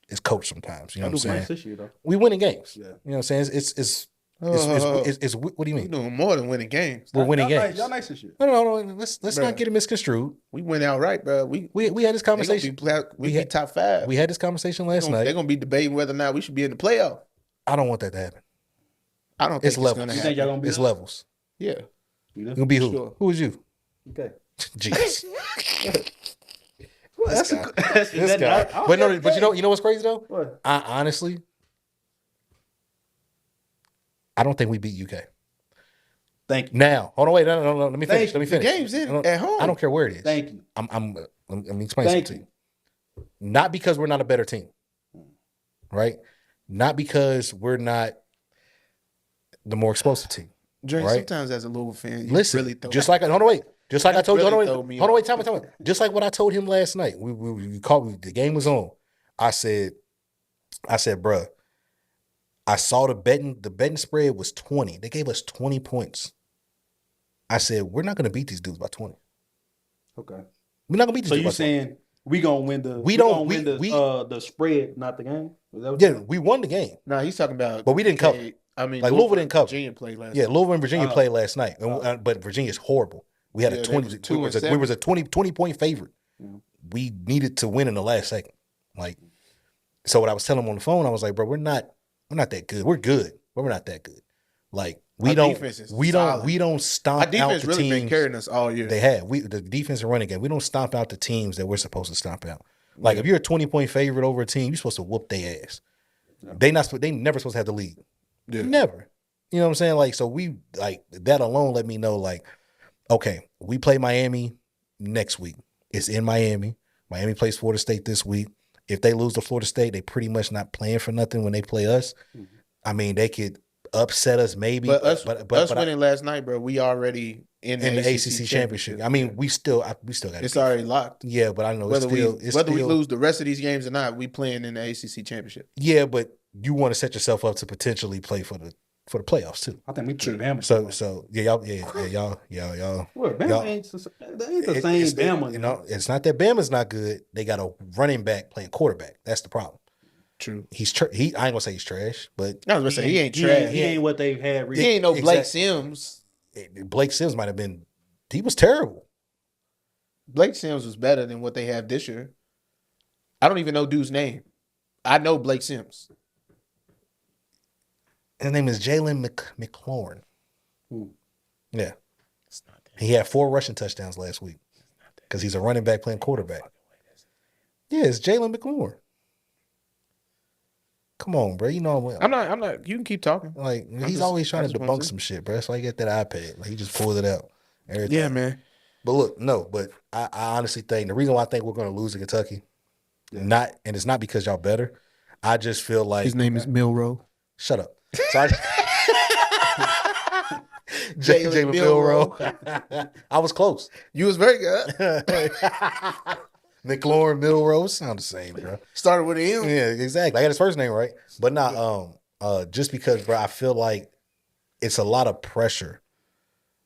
B: is coached sometimes. You know what I'm saying?
C: Nice this year, though. We
B: winning games. Yeah. You know what I'm saying? It's what do you mean?
A: We're doing more than winning games.
B: We're winning games.
C: Y'all nice this year.
B: No. Let's not get it misconstrued.
A: We went out right, bro. We
B: had this conversation.
A: We had top 5.
B: We had this conversation last night.
A: They're gonna be debating whether or not we should be in the playoff.
B: I don't want that to happen.
A: I don't think it's
B: levels.
A: Gonna
C: happen.
A: You think
C: y'all gonna be
B: it's levels.
A: Yeah.
B: You gonna be who? Sure. Who is you?
C: Okay.
B: Jesus.
C: That's
B: this guy. But you know what's crazy though?
C: What?
B: I honestly, I don't think we beat UK.
C: Thank you.
B: Now, hold on, wait, no. Let me finish.
A: The game's at home.
B: I don't care where it is.
C: Thank you.
B: Let me explain something to you. Not because we're not a better team, right? Not because we're not the more explosive team.
A: Dre,
B: right?
A: Sometimes as a Louisville fan,
B: listen,
A: really
B: just like hold on, wait. Just like I told you, hold on, wait, tell me. Just like what I told him last night. We called me. The game was on. I said, bruh, I saw the betting spread was 20. They gave us 20 points. I said, we're not gonna beat these dudes by 20.
C: Okay.
B: We're not gonna beat these dudes by 20.
C: So you saying we gonna win the spread, not the game? Is that what
B: we won the game.
A: No, he's talking about,
B: but we didn't cover.
A: I mean,
B: like Louisville didn't cover.
A: Virginia played last.
B: Yeah, Louisville and Virginia played last night, but Virginia's horrible. We had a 20. We was a 20 point favorite. Yeah. We needed to win in the last second. Like, so what I was telling him on the phone, I was like, bro, we're not that good. We're good, but we're not that good. Like, we don't stomp out the teams. Our defense really been
A: carrying us all year.
B: They have. The defense and running game. We don't stomp out the teams that we're supposed to stomp out. Like, if you're a 20-point favorite over a team, you're supposed to whoop their ass. Yeah. They never supposed to have the lead. Yeah. Never. You know what I'm saying? Like, so we, like, that alone let me know, like, okay, we play Miami next week. It's in Miami. Miami plays Florida State this week. If they lose to Florida State, they pretty much not playing for nothing when they play us. Mm-hmm. I mean, they could upset us maybe.
A: But us winning last night, bro, we already in the ACC championship.
B: I mean, we still got
A: it's already locked.
B: Yeah, but I know
A: whether we lose the rest of these games or not, we playing in the ACC championship.
B: Yeah, but you want to set yourself up to potentially play for the playoffs too.
C: I think we put Bama.
B: So y'all.
C: Well, Bama ain't the same Bama.
B: You know, it's not that Bama's not good. They got a running back playing quarterback. That's the problem.
A: True.
B: I ain't gonna say he's trash, but
A: I was gonna say he ain't trash.
C: He ain't what they've had.
A: He ain't no Blake Sims.
B: Blake Sims might have been. He was terrible.
A: Blake Sims was better than what they have this year. I don't even know dude's name. I know Blake Sims.
B: His name is Jalen McLaurin. Yeah. He had 4 rushing touchdowns last week because he's a running back playing quarterback. Yeah, it's Jalen McLaurin. Come on, bro. You know
A: I'm not. You can keep talking.
B: Like, he's always trying to debunk some shit, bro. That's why he got that iPad. Like, he just pulls it out. Everything.
A: Yeah, man.
B: But look, but I honestly think the reason why I think we're going to lose to Kentucky, and it's not because y'all better. I just feel like
A: his name is Milroe.
B: Shut up. So Jalen Milroe. I was close.
A: You was very good.
B: McLaurin Milroe sound the same, bro.
A: Started with an M.
B: Yeah, exactly. I got his first name right, but not just because, bro. I feel like it's a lot of pressure.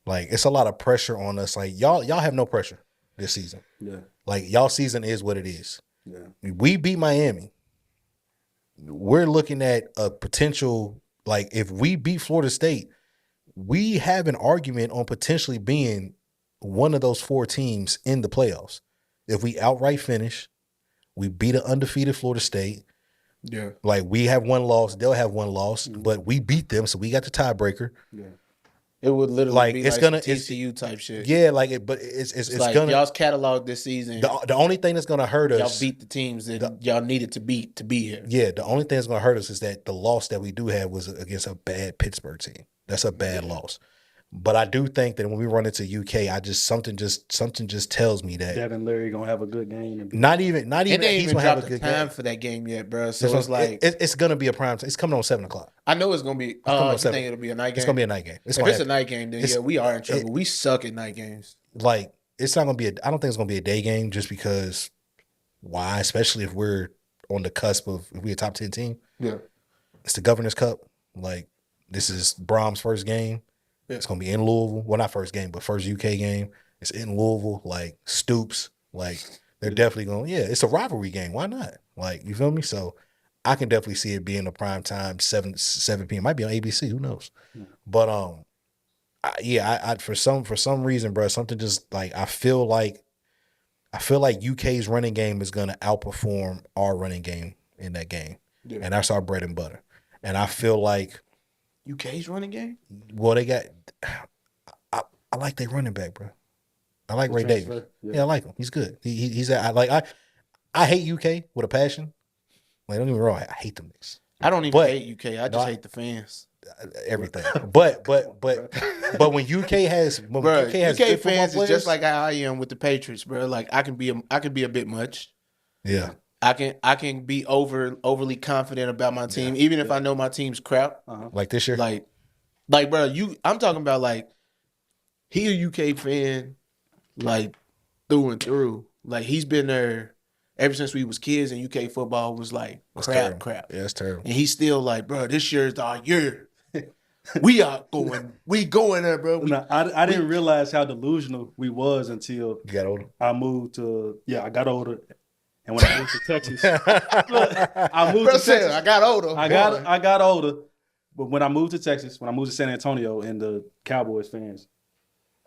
B: Like, it's a lot of pressure on us. Like, y'all have no pressure this season. Yeah. Like, y'all season is what it is. Yeah. We beat Miami. we're looking at a potential, like if we beat Florida State, we have an argument on potentially being one of those 4 teams in the playoffs. If we outright finish, we beat an undefeated Florida State.
A: Yeah.
B: Like we have 1 loss, they'll have 1 loss, but we beat them, so we got the tiebreaker.
C: Yeah.
A: It would literally
B: Like,
A: be
B: it's
A: like
B: gonna-
A: some TCU type shit.
B: Yeah, like it, but it's
A: like
B: gonna.
A: y'all's catalog this season.
B: The only thing that's gonna hurt
A: Y'all
B: us.
A: beat the teams that y'all needed to beat to be here.
B: Yeah, the only thing that's gonna hurt us is that the loss that we do have was against a bad Pittsburgh team. That's a bad loss. But I do think that when we run into UK, something just tells me that
C: Devin Leary gonna have a good game.
B: not even
A: And
B: that
A: they
B: he's
A: even
B: gonna have
A: dropped
B: a
A: the
B: good
A: time
B: game.
A: for that game yet, bro. So
B: So
A: it's like
B: it's gonna be a prime time. It's coming on 7:00.
A: I know it's gonna be.
B: coming on
A: You
B: 7.
A: think it'll be a night game?
B: It's gonna be a night game.
A: If it's a night game, then
B: It's-
A: yeah, we are in trouble. We suck at night games.
B: Like it's not gonna be. I don't think it's gonna be a day game just because. Why? Especially if we're on the cusp of if we're a top 10 team.
A: Yeah.
B: It's the Governor's Cup. Like this is Brahms' first game.
A: Yeah.
B: It's gonna be in Louisville. Well, not first game, but first UK game. It's in Louisville. Like Stoops. Like they're definitely going. Yeah, it's a rivalry game. Why not? Like you feel me? So I can definitely see it being a prime time 7 p.m. Might be on ABC. Who knows? But I for some reason, bro, something just like I feel like UK's running game is gonna outperform our running game in that game, and that's our bread and butter. And I feel like.
A: UK's running game?
B: Well, they got. I like their running back, bro. I like Ray Davis.
C: transfer, yeah.
B: Yeah, I like him. He's good. He's I hate UK with a passion. Like don't get me wrong, I hate them niggas.
A: I don't even
B: But-
A: hate UK. I just hate the fans.
B: Everything. But when UK has
A: Bro,
B: UK has
A: UK
B: good football
A: fans is
B: players,
A: just like how I am with the Patriots, bro. Like I can be a bit much.
B: yeah.
A: I can be overly confident about my team, even if I know my team's crap.
B: Like this year.
A: Like, bro, I'm talking about like he a UK fan, like through and through. Like he's been there ever since we was kids, and UK football was like
B: terrible.
A: crap.
B: Yeah, it's terrible.
A: And he's still like, bro, this year's our year. we going there, bro.
C: No, I didn't realize how delusional we was until
B: You got older.
C: I moved to I got older, and when I moved to Texas, look, I moved
A: Bro
C: to
A: said,
C: Texas.
A: I got older.
C: I got older, but when I moved to Texas, when I moved to San Antonio, and the Cowboys fans,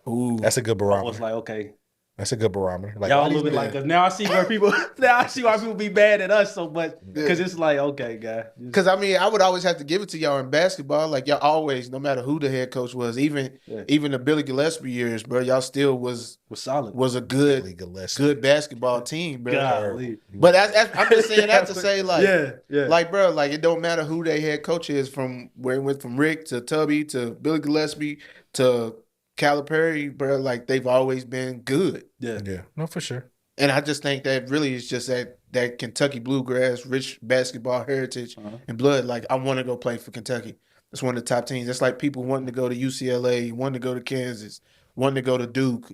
A: Ooh.
B: That's a good
C: I
B: barometer.
C: was like, okay,
B: That's a good barometer. Like
C: y'all a
B: all these
C: little bit like
B: niggas-
C: us. Now I see where people be mad at us so much because it's like, okay, guy,
A: Because I mean, I would always have to give it to y'all in basketball. Like y'all always, no matter who the head coach was, even the Billy Gillespie years, bro, y'all still was
C: solid.
A: a good
B: League of Legends.
A: good basketball team, bro.
C: Golly.
A: But that's I'm just saying that to say like,
C: Yeah.
A: like bro, like it don't matter who their head coach is from where it went from Rick to Tubby to Billy Gillespie to Calipari, bro. Like they've always been good.
C: Yeah.
B: Yeah, no, for sure.
A: And I just think that really is just that Kentucky bluegrass, rich basketball heritage and blood. Like I want to go play for Kentucky. It's one of the top teams. It's like people wanting to go to UCLA, wanting to go to Kansas, wanting to go to Duke,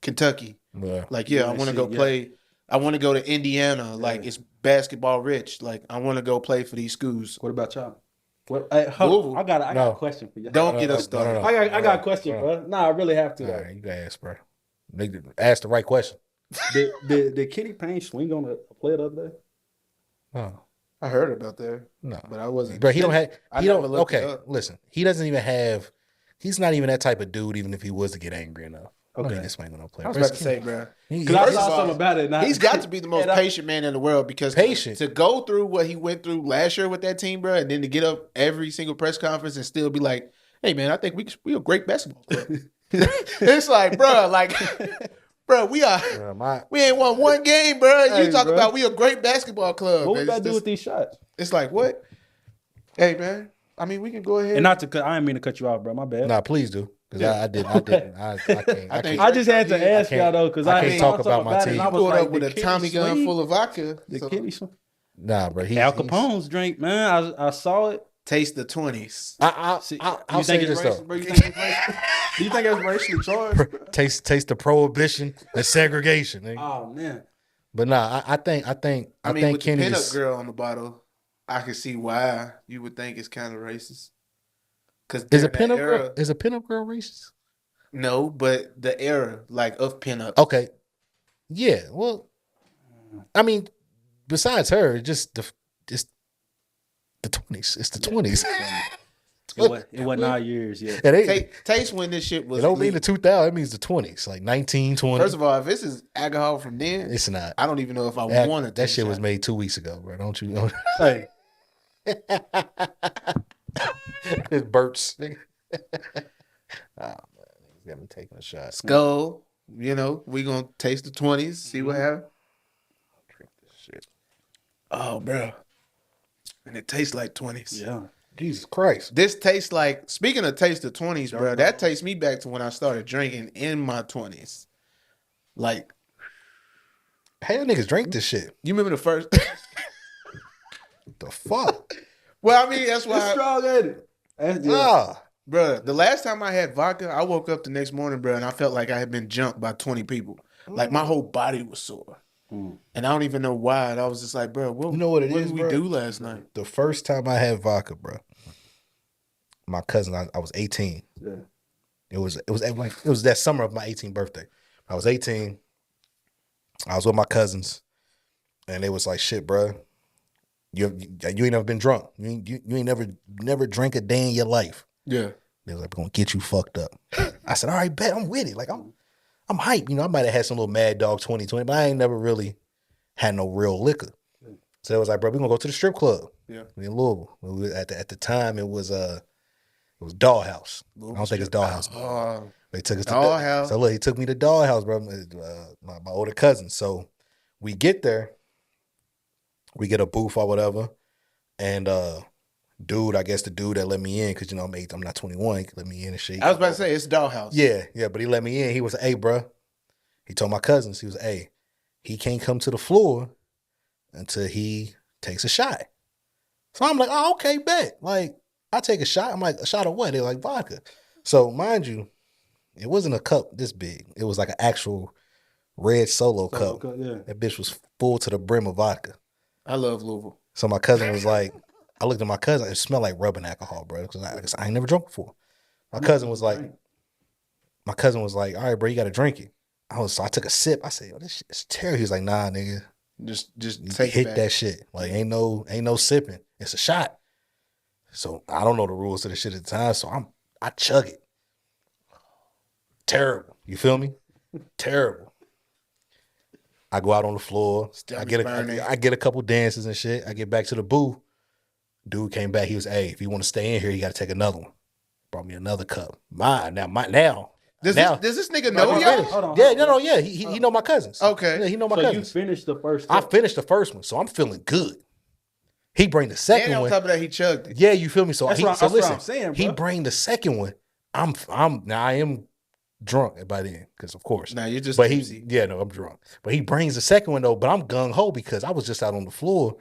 A: Kentucky.
B: Yeah.
A: Like I want to go play. I want to go to Indiana. Like it's basketball rich. Like I want to go play for these schools.
C: What about y'all? What? Hey, hold on. I got
B: No.
C: a question for you.
A: Don't get us started.
B: no.
C: I got a question, bro. Nah, I really have to.
B: All right, you can ask, bro. Nigga, ask the right question.
C: Did Kenny Payne swing on a play the other day?
B: No,
A: I heard about that,
B: no,
A: but I wasn't.
B: bro. He don't have.
A: I
B: He
A: never
B: don't.
A: looked it
B: Okay,
A: up.
B: listen. He doesn't even have. He's not even that type of dude. Even if he was to get angry enough.
C: Okay.
B: No, he didn't swing on no play.
A: I was about to say, bro.
C: Because I
A: First
C: saw
A: of all,
C: something about it. And
A: He's got to be the most
C: and I-
A: patient man in the world because
B: Patient.
A: to go through what he went through last year with that team, bro, and then to get up every single press conference and still be like, "Hey, man, I think we a great basketball club." It's like, bro, bro, we ain't won one game, bro. You
C: Hey,
A: talk
C: bro.
A: about we a great basketball club.
C: What we
A: man.
C: got to
A: It's
C: do
A: just-
C: with these shots?
A: It's like what? Hey, man. I mean, we can go ahead.
C: And not to cut, I didn't mean to cut you off, bro. My bad.
B: Nah, please do. Because I didn't. I can't. I
A: think-
B: can't.
C: I just had to ask
B: can't-
C: y'all though because
B: I
C: I
B: can't
C: ain't
B: talk about my team.
C: And I
A: You
C: was
A: pulled
C: like,
A: up with a
C: did Kenny
A: Tommy gun
C: swing?
A: full of vodka.
C: Did
A: So
C: Kenny swing?
B: Nah, bro.
C: Al Capone's drink, man. I saw it.
A: taste the 20s.
B: I'll
C: You
B: say
C: think
B: this
C: it's
B: though.
C: racist, bro? You think it's racist? Do you think it's racially charged? bro?
B: Taste the prohibition and segregation. Nigga.
C: Oh man.
B: But nah, I think
A: I mean,
B: think
A: with
B: Kenny
A: the
B: is.
A: pinup girl on the bottle, I can see why you would think it's kind of racist. Because
B: Is a pinup girl? Is a pinup girl racist?
A: No, but the era like of pinup.
B: Okay. Yeah. Well, I mean, besides her, just The 20s. It's the 20s.
C: It wasn't our years yet.
A: Taste when this shit was.
B: It don't mean
A: lit.
B: the 2000. It means the 20s, like 1920.
A: First of all, if this is alcohol from then,
B: it's not.
A: I don't even know if I want to.
B: That shit was made 2 weeks ago, bro. Don't you know?
C: Hey,
B: It's Burt's. Oh man, he's got me taking a shot.
A: Skull. You know, we gonna taste the 20s, see what happens.
B: Drink this shit.
A: Oh, bro, and it tastes like 20s.
C: yeah.
B: Jesus Christ.
A: This tastes like. Speaking of taste of 20s, bro, that takes me back to when I started drinking in my 20s. Like,
B: Hell, niggas drink this shit.
A: you remember the first?
B: The fuck?
A: Well, I mean, that's
C: It's
A: why,
C: strong, ain't it? Yeah.
B: Nah.
A: bro. The last time I had vodka, I woke up the next morning, bro, and I felt like I had been jumped by 20 people. Like my whole body was sore, and I don't even know why. And I was just like, bro, what,
B: You know what it
A: what
B: is,
A: did we
B: bro?
A: do last night?
B: The first time I had vodka, bro, my cousin, I was 18.
C: Yeah.
B: It was that summer of my 18th birthday. I was 18. I was with my cousins, and they was like, "Shit, bro, you ain't never been drunk. You ain't never drank a day in your life."
A: Yeah,
B: They was like, "We're gonna get you fucked up." I said, "All right, bet, I'm with it. Like I'm hype. You know, I might have had some little Mad Dog 2020, but I ain't never really had no real liquor." So it was like, "Bro, we're gonna go to the strip club."
A: yeah.
B: In Louisville. At the time, it was Dollhouse. I don't think it's Dollhouse.
A: Oh,
B: They took us to
A: Dollhouse.
B: So look, he took me to Dollhouse, bro. My older cousin. So we get there, we get a booth or whatever, and dude, I guess the dude that let me in, because you know I'm not 21, he let me in and shit.
A: I was about to say it's Dollhouse.
B: Yeah, but he let me in. He was, "Hey, bro," he told my cousins, he was, "Hey, he can't come to the floor until he takes a shot." So I'm like, "Oh, okay, bet." Like, I take a shot. I'm like, "A shot of what?" They're like, "Vodka." So mind you, it wasn't a cup this big. It was like an actual red solo cup.
C: Yeah.
B: That bitch was full to the brim of vodka.
A: I love Louisville.
B: So my cousin was like, I looked at my cousin, it smelled like rubbing alcohol, bro. Because I ain't never drunk before. My cousin was like, "All right, bro, you got to drink it." So I took a sip. I said, "Yo, this shit is terrible." He was like, "Nah, nigga,
A: Just
B: you
A: take
B: hit
A: it back.
B: that shit. Like, ain't no sipping. It's a shot." So I don't know the rules to the shit at the time. So I chug it. Terrible. You feel me? Terrible. I go out on the floor. I get a couple dances and shit. I get back to the booth. Dude came back. He was, "Hey, if you want to stay in here, you got to take another one." Brought me another cup.
A: Does this nigga know
C: Hold
A: y'all?
C: on.
B: Yeah. He know my cousins.
A: Okay.
B: Yeah, he know my
C: So
B: cousins.
C: you finished the first
B: I
C: cup.
B: finished the first one, so I'm feeling good. He bring the second
A: And on
B: one.
A: top of that, he chugged it.
B: Yeah, you feel me? So
C: That's what I'm saying,
B: he
C: bro.
B: bring the second one. I am drunk by then, because of course.
A: Nah, you're just
B: But
A: tipsy.
B: I'm drunk. But he brings the second one though, but I'm gung ho because I was just out on the floor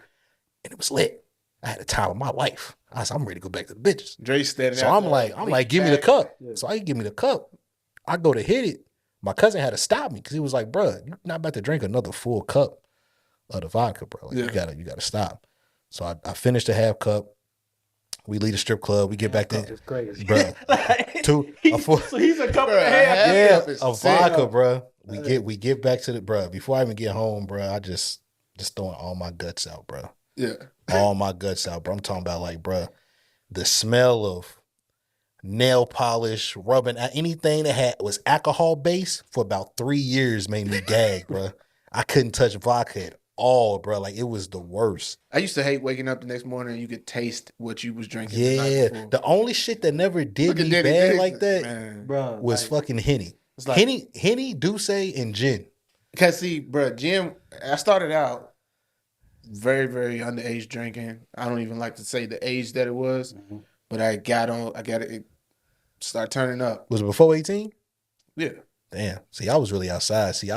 B: and it was lit. I had the time of my life. I said, I'm ready to go back to the bitches.
A: Dre standing
B: So
A: out
B: I'm
A: there,
B: like, give me the
A: back.
B: cup.
C: Yeah.
B: So I give me the cup. I go to hit it. My cousin had to stop me because he was like, "Bruh, you're not about to drink another full cup of the vodka, bro. Like,
A: Yeah.
B: you gotta stop." So I finished the half cup. We leave the strip club. We get back there.
C: It's crazy.
B: Bro.
C: So he's a couple
A: Bruh,
C: and a half.
A: half
B: Yeah,
A: cup is
B: a
A: sick.
B: vodka, bro. We get back to the bro. Before I even get home, bro, I just throwing all my guts out, bro.
A: Yeah.
B: All my guts out, bro. I'm talking about like, bro, the smell of nail polish, rubbing, anything that was alcohol based for about 3 years made me gag, bro. I couldn't touch vodka at all, bro. Like, it was the worst.
A: I used to hate waking up the next morning and you could taste what you was drinking the night
B: Yeah,
A: before.
B: the only shit that never did
A: Look at
B: me
A: Denny
B: bad
A: Dixon,
B: like that
A: man.
C: Bro,
B: was
C: like,
B: fucking Henny.
A: It's like-
B: Henny, Douce, and gin.
A: Because see, bro, Jim, I started out very, very underage drinking. I don't even like to say the age that it was, but I got it start turning up.
B: Was it before 18?
A: Yeah.
B: Damn. See, I was really outside. See,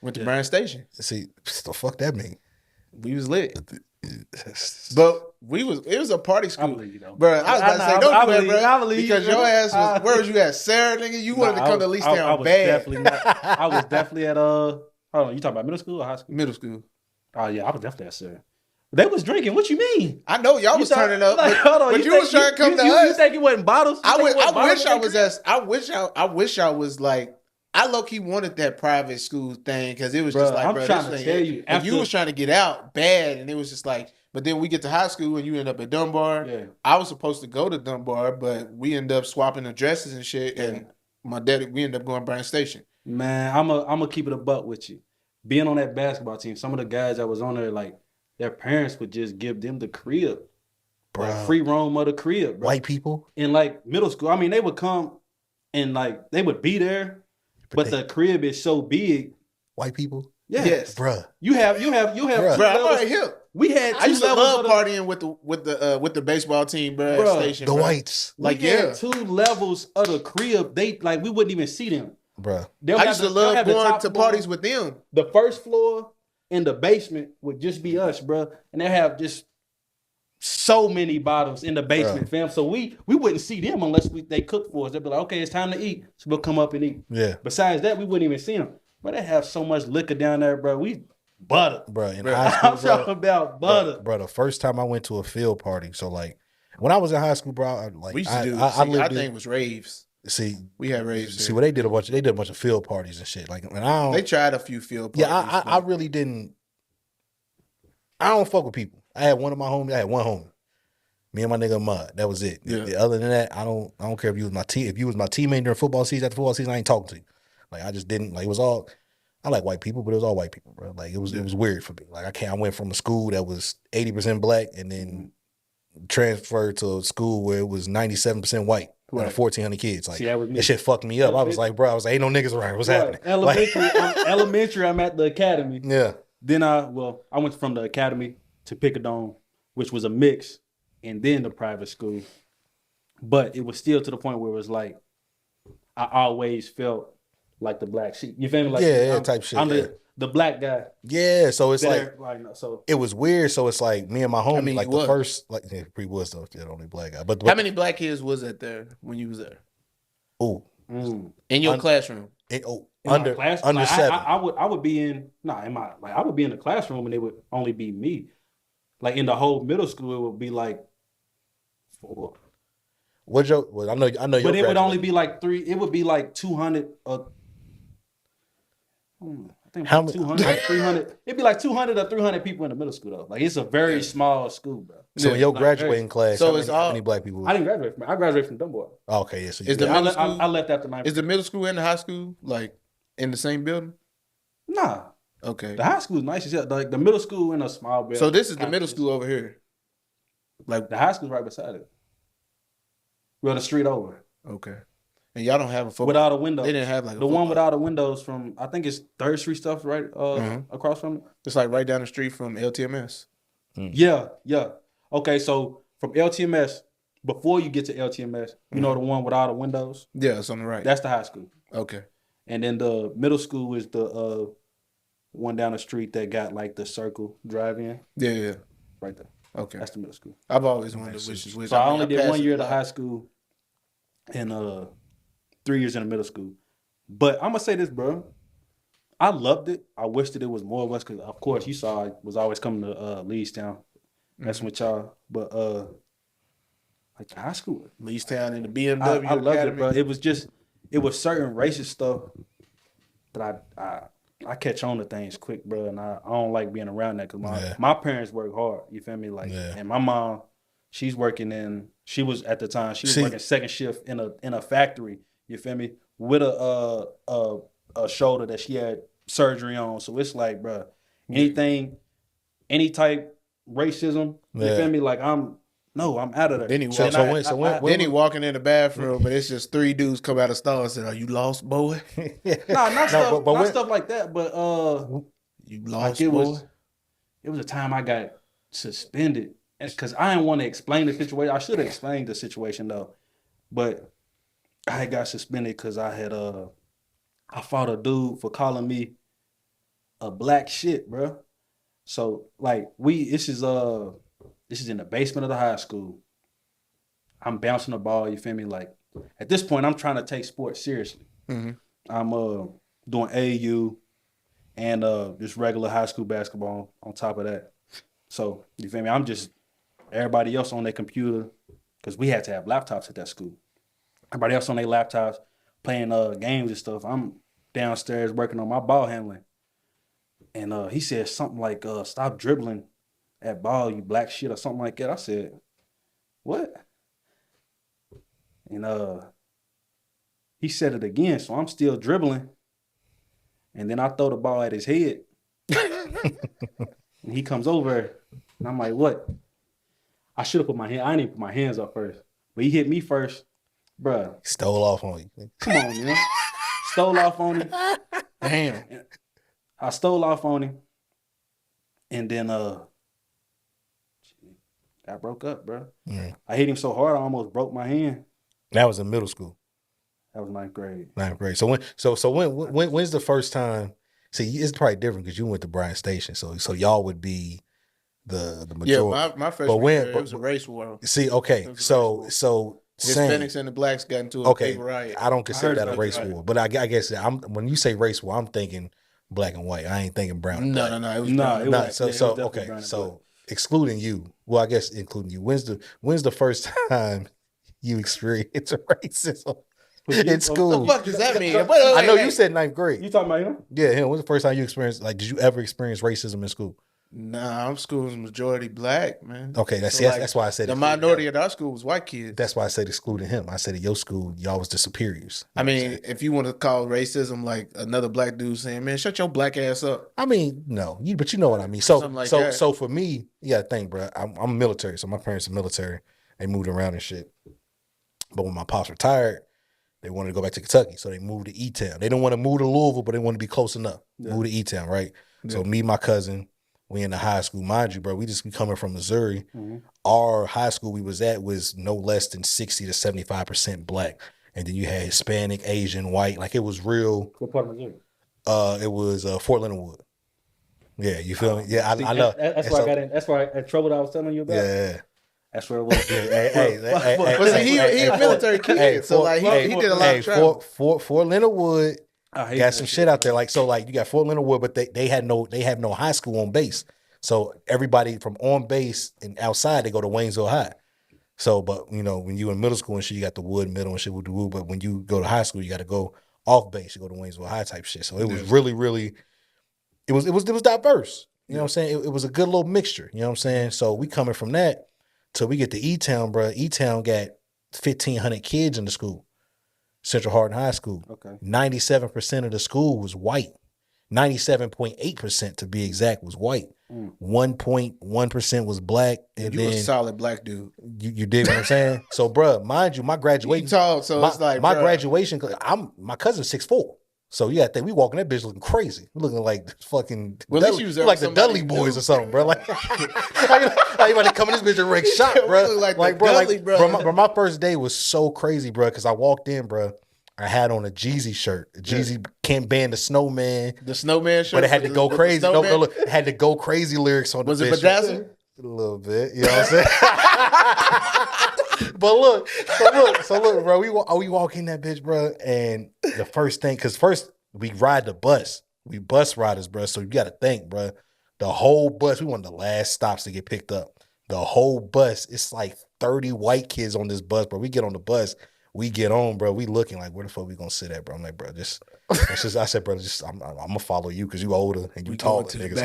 A: Went to Bryan Station.
B: see, the fuck that mean?
A: We was lit. But it was a party
C: I
A: school.
C: believe you, though.
A: Bro, I was about to say,
C: I
A: don't do that,
C: believe-
A: bro.
C: I believe
A: Because
C: you,
A: your
C: bro.
A: ass was, where was you at? Sarah, nigga? You wanted to come to Lee's
C: I
A: Town
C: was
A: bad.
C: definitely not. I was definitely at hold on, you talking about middle school or high school?
A: Middle school.
C: Oh yeah, I was definitely at sir. They was drinking. What you mean?
A: I know y'all was turning up,
C: Like,
A: but,
C: hold on,
A: but you
C: think-
A: was trying to come to
C: you
A: us.
C: think it wasn't bottles?
A: I
C: You think it wasn't bottles
A: wish
C: in
A: I
C: that
A: was
C: crib?
A: as I wish I was like I low key wanted that private school thing because it was
C: Bruh,
A: just like,
C: I'm
A: bro,
C: trying
A: this
C: to
A: thing,
C: tell you,
A: and you
C: after-
A: was trying to get out bad, and it was just like, But then we get to high school and you end up at Dunbar.
C: Yeah.
A: I was supposed to go to Dunbar, but we end up swapping addresses and shit.
C: Yeah.
A: And my dad, we end up going Bryan Station.
C: Man, I'm a keep it a buck with you. Being on that basketball team, some of the guys that was on there, like their parents would just give them the crib,
B: Bro.
C: like free roam of the crib, bro.
B: White people
C: In like middle school. I mean, they would come and like they would be there, but the crib is so big.
B: White people.
C: Yeah.
A: Yes,
B: Bruh.
C: You have
B: Bruh.
C: two
A: bro. I'm
C: levels.
A: right here.
C: We had
A: I
C: two
A: used to
C: levels
A: love
C: of the,
A: partying with the baseball team, bro.
C: Bruh,
A: Station,
B: The
A: bro.
B: whites.
A: Like
C: we had
A: yeah,
C: two levels of the crib. They like we wouldn't even see them.
B: Bruh.
C: They'll
A: I
C: have
A: used
C: the-
A: to
C: they'll
A: love
C: have the
A: going
C: top
A: to
C: floor.
A: parties with them.
C: The first floor and the basement would just be us, bro. And they have just so many bottles in the basement, fam. So we wouldn't see them unless they cook for us. They'd be like, okay, it's time to eat. So we'll come up and eat.
B: Yeah.
C: Besides that, we wouldn't even see them. But they have so much liquor down there, bro. We butter.
B: Bruh. In
A: Bruh.
B: high school,
C: I'm talking about butter.
B: Bro, the first time I went to a field party, so like when I was in high school, bro,
A: We used to do.
B: I
A: I
B: lived
A: think
B: in,
A: it was raves.
B: see,
A: We had raves.
B: see
A: here.
B: what they did a bunch of field parties and shit. Like, and I don't,
A: They tried a few field parties.
B: yeah, I really didn't. I don't fuck with people. I had one of my homies. I had one homie. Me and my nigga Mud. That was it.
A: Yeah.
B: Other than that, I don't care if you was my team. If you was my teammate during football season, after football season, I ain't talking to you. Like I just didn't. Like it was all. I like white people, but it was all white people, bro. Like it was weird for me. Like I went from a school that was 80% black and then transferred to a school where it was 97% white.
A: Right.
B: 1,400 kids. Like
C: See, that was me.
B: that shit fucked me up. I was like, bro, ain't no niggas around. What's happening?
C: Elementary, I'm at the academy.
B: Yeah.
C: Then I went from the academy to Picadone, which was a mix, and then the private school. But it was still to the point where it was like, I always felt like the black sheep. You feel me? Like
B: type shit.
C: I'm
B: yeah.
C: the black guy.
B: Yeah, so it's like
C: so
B: it was weird. So it's like me and my homie,
A: mean,
B: like
A: you
B: the
A: was.
B: first, like yeah, he was though, the only black guy. But
A: How many black kids was it there when you was there
B: Ooh,
A: in your classroom?
B: in
C: my class,
B: under
C: like,
B: 7.
C: I would be in I would be in the classroom and it would only be me. Like in the whole middle school, it would be like 4.
B: What's your? Well, I know.
C: But it would only be like 3. It would be like 200. I think
B: How
C: like
B: many-
C: 200, 300. It'd be like 200 or 300 people in the middle school though. Like it's a very small school, bro.
B: So in your
C: Like,
B: graduating class,
A: So
B: how
A: it's
B: many, how
A: all-
B: many black people?
C: I didn't graduate from. I graduated from Dunbar.
B: Oh, okay, yeah. So
A: Is the
C: I,
A: middle
C: le-
A: school?
C: I left after 9th.
A: Is the middle school and the high school like in the same building?
C: Nah,
A: Okay.
C: the high school is nice as hell. Like the middle school in a small building.
A: So this is the middle school over here. Like
C: The high school's right beside it. Well, the street over.
A: okay, and y'all don't have a football.
C: Without a window.
A: They didn't have like a
C: The one
A: football.
C: without the windows from I think it's 3rd Street stuff right across from it.
A: It's like right down the street from LTMS.
C: Yeah. Okay, so from LTMS, before you get to LTMS, you know the one with all the windows?
A: Yeah, it's on the right.
C: That's the high school.
A: Okay.
C: And then the middle school is the one down the street that got like the circle drive-in
A: Yeah.
C: right there.
A: Okay.
C: That's the middle school.
A: I've always wondered which is which.
C: So I
A: mean,
C: only did
A: passed
C: 1 year
A: it
C: at the
A: by.
C: high school and 3 years in the middle school. But I'm gonna say this, bro. I loved it. I wish that it was more of us because, of course, you saw I was always coming to Leestown. Messing with y'all. But like high school.
A: Leestown in the BMW
C: I loved
A: Academy.
C: it, bro. It was certain racist stuff that I catch on to things quick, bro, and I don't like being around that because my parents work hard. You feel me? Like, and my mom, she was at the time working second shift in a factory. You feel me? With a shoulder that she had surgery on. So it's like, bro, any type racism. You feel me? Like I'm out of there.
A: Then he
C: Then
A: he walking in the bathroom, but it's just 3 dudes come out of stall and said, "Are you lost, boy?
C: not stuff like that. But
A: You lost,
C: like
A: boy."
C: it was a time I got suspended because I didn't want to explain the situation. I should have explained the situation though, but I got suspended because I had I fought a dude for calling me a black shit, bro. So like this is in the basement of the high school. I'm bouncing the ball, you feel me? Like at this point, I'm trying to take sports seriously.
A: Mm-hmm.
C: I'm doing AAU and just regular high school basketball on top of that. So you feel me? I'm just everybody else on their computer because we had to have laptops at that school. Everybody else on their laptops playing games and stuff. I'm downstairs working on my ball handling. And he said something like, stop dribbling at ball, you black shit or something like that. I said, what? And he said it again, so I'm still dribbling. And then I throw the ball at his head. And he comes over, and I'm like, what? I should have put my hand. I didn't even put my hands up first. But he hit me first. Bruh.
B: Stole off on you.
C: Come on, man. Stole off on him.
A: Damn.
C: I stole off on him. And then I broke up, bro.
B: Mm.
C: I hit him so hard I almost broke my hand.
B: That was in middle school.
C: That was ninth grade.
B: Ninth grade. So when's the first time? See, it's probably different because you went to Bryan Station. So y'all would be the majority.
A: Yeah, my freshman year, it was a race war.
B: See, okay, so
A: Hispanics and the blacks got into a big riot.
B: I don't consider that a race war, but I guess when you say race war, I'm thinking black and white. I ain't thinking brown and black.
A: No, it was brown.
C: It was,
B: So okay, so excluding you, well, I guess including you. When's the first time you experienced racism in school?
A: What the fuck does that mean?
B: I know you said ninth grade.
C: You talking about him?
B: Yeah, him. When's the first time you experienced? Like, did you ever experience racism in school?
A: Nah, our school was majority black, man.
B: Okay, that's why I said
A: the minority of our school was white kids.
B: That's why I said excluding him. I said at your school, y'all was the superiors.
A: I mean, if you want to call racism like another black dude saying, "Man, shut your black ass up."
B: I mean, no, but you know what I mean. So
A: Something like
B: so
A: that.
B: so for me, you gotta think, bro. I'm military, so my parents are military. They moved around and shit. But when my pops retired, they wanted to go back to Kentucky, so they moved to E-Town. They didn't want to move to Louisville, but they wanted to be close enough.
C: Yeah.
B: Move to E-Town, right?
A: Yeah.
B: So me and my cousin, we in the high school, mind you, bro. We just be coming from Missouri.
C: Mm-hmm.
B: Our high school we was at was no less than 60 to 75% black, and then you had Hispanic, Asian, white. Like it was real.
C: What part of Missouri?
B: It was Fort Leonard Wood. Yeah, you feel me? Yeah, I know.
C: That's why I got in. That's why I had trouble that I was telling you about.
B: Yeah.
C: That's where it was.
A: But see, he a military kid, so like he did a lot of travel.
B: Fort Leonard Wood
C: I hate
B: got
C: that
B: some shit out there. Like so, like you got Fort Leonard Wood, but they have no high school on base. So everybody from on base and outside they go to Waynesville High. So, but you know when you in middle school and shit, you got the Wood middle and shit with the Wood. But when you go to high school, you got to go off base. You go to Waynesville High type shit. So it was really, it was diverse. You know what I'm saying? It was a good little mixture. You know what I'm saying? So we coming from that till we get to E-Town, bro. E-Town got 1,500 kids in the school. Central Hardin High School.
C: Okay.
B: 97% of the school was white. 97.8% to be exact was white. 1.1% was black. And
A: you
B: then
A: a solid black dude.
B: you dig what I'm saying? So, bro, mind you, my graduation.
A: You tall, so it's like
B: my
A: bruh.
B: graduation. My cousin's 6'4". So you got to think we walking that bitch looking crazy. We looking like fucking
A: Well, at least you was there
B: like
A: with
B: the Dudley
A: somebody
B: Boys
A: new.
B: or something, bro. Like how you about to come in this bitch and wreck shop,
A: We
B: bro?
A: look like the Dudley brothers.
B: Bro, my first day was so crazy, bro, because I walked in, bro. I had on a Jeezy shirt. Jeezy can't ban the snowman.
A: The snowman shirt,
B: But it had to go
A: with the
B: crazy. No,
A: snowman?
B: look, it had to go crazy lyrics on
A: Was
B: the
A: it
B: bitch.
A: bedazzled?
B: A little bit, you know what I'm saying? But look, bro, we walk in that bitch, bro, and the first thing, because first we ride the bus. We bus riders, bro, so you got to think, bro. The whole bus, we one of the last stops to get picked up. The whole bus, it's like 30 white kids on this bus, bro. We get on the bus. We get on, bro. We looking like, where the fuck we gonna sit at, bro? I'm like, bro, I said, bro, I'm gonna follow you because you older and you taller, nigga.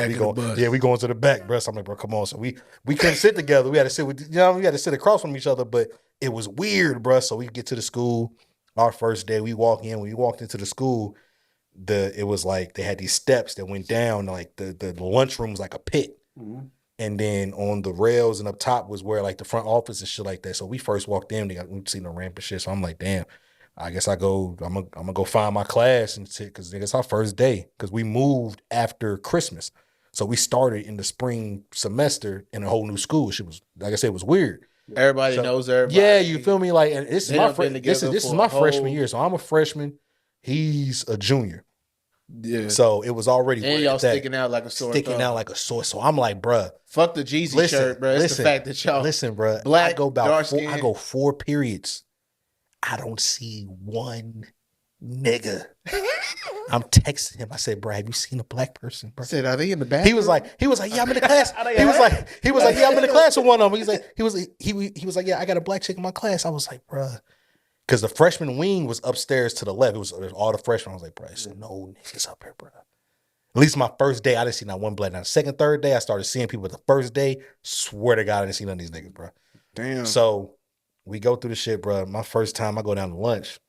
B: So we going to the back, bro. So I'm like, bro, come on. So we couldn't sit together. We had to sit with, we had to sit across from each other, but it was weird, bro. So we get to the school. Our first day, we walk in. When we walked into the school, it was like they had these steps that went down, like the lunchroom was like a pit.
C: Mm-hmm.
B: And then on the rails and up top was where like the front office and shit like that. So we first walked in, we seen the ramp and shit. So I'm like, damn, I guess I'm gonna go find my class and shit because it's our first day because we moved after Christmas. So we started in the spring semester in a whole new school. Shit was, like I said, it was weird.
A: Everybody knows everybody.
B: Yeah, you feel me? Like, and this is
A: They
B: my
A: done been
B: this
A: together
B: is
A: for
B: my
A: a
B: freshman
A: whole-
B: year. So I'm a freshman. He's a junior.
A: Yeah.
B: So it was already
A: And y'all sticking out like a sore thumb.
B: So I'm like, bruh.
A: Fuck the Jeezy shirt, bro. It's the fact that y'all
B: listen, bruh.
A: black,
B: I go about
A: dark
B: four,
A: skin.
B: I go 4 periods. I don't see one nigga. I'm texting him. I said, bro, have you seen a black person, bro?
A: I said, are they in the back?
B: He was like, yeah, I'm in the class. He was like, yeah, I'm in the class with one of them. He was like, yeah, I got a black chick in my class. I was like, bruh. Because the freshman wing was upstairs to the left. It was all the freshmen. I was like, bro, there's no niggas up here, bro. At least my first day, I didn't see not one black. Now, the second, third day, I started seeing people. The first day, swear to God, I didn't see none of these niggas, bro.
A: Damn.
B: So we go through the shit, bro. My first time, I go down to lunch.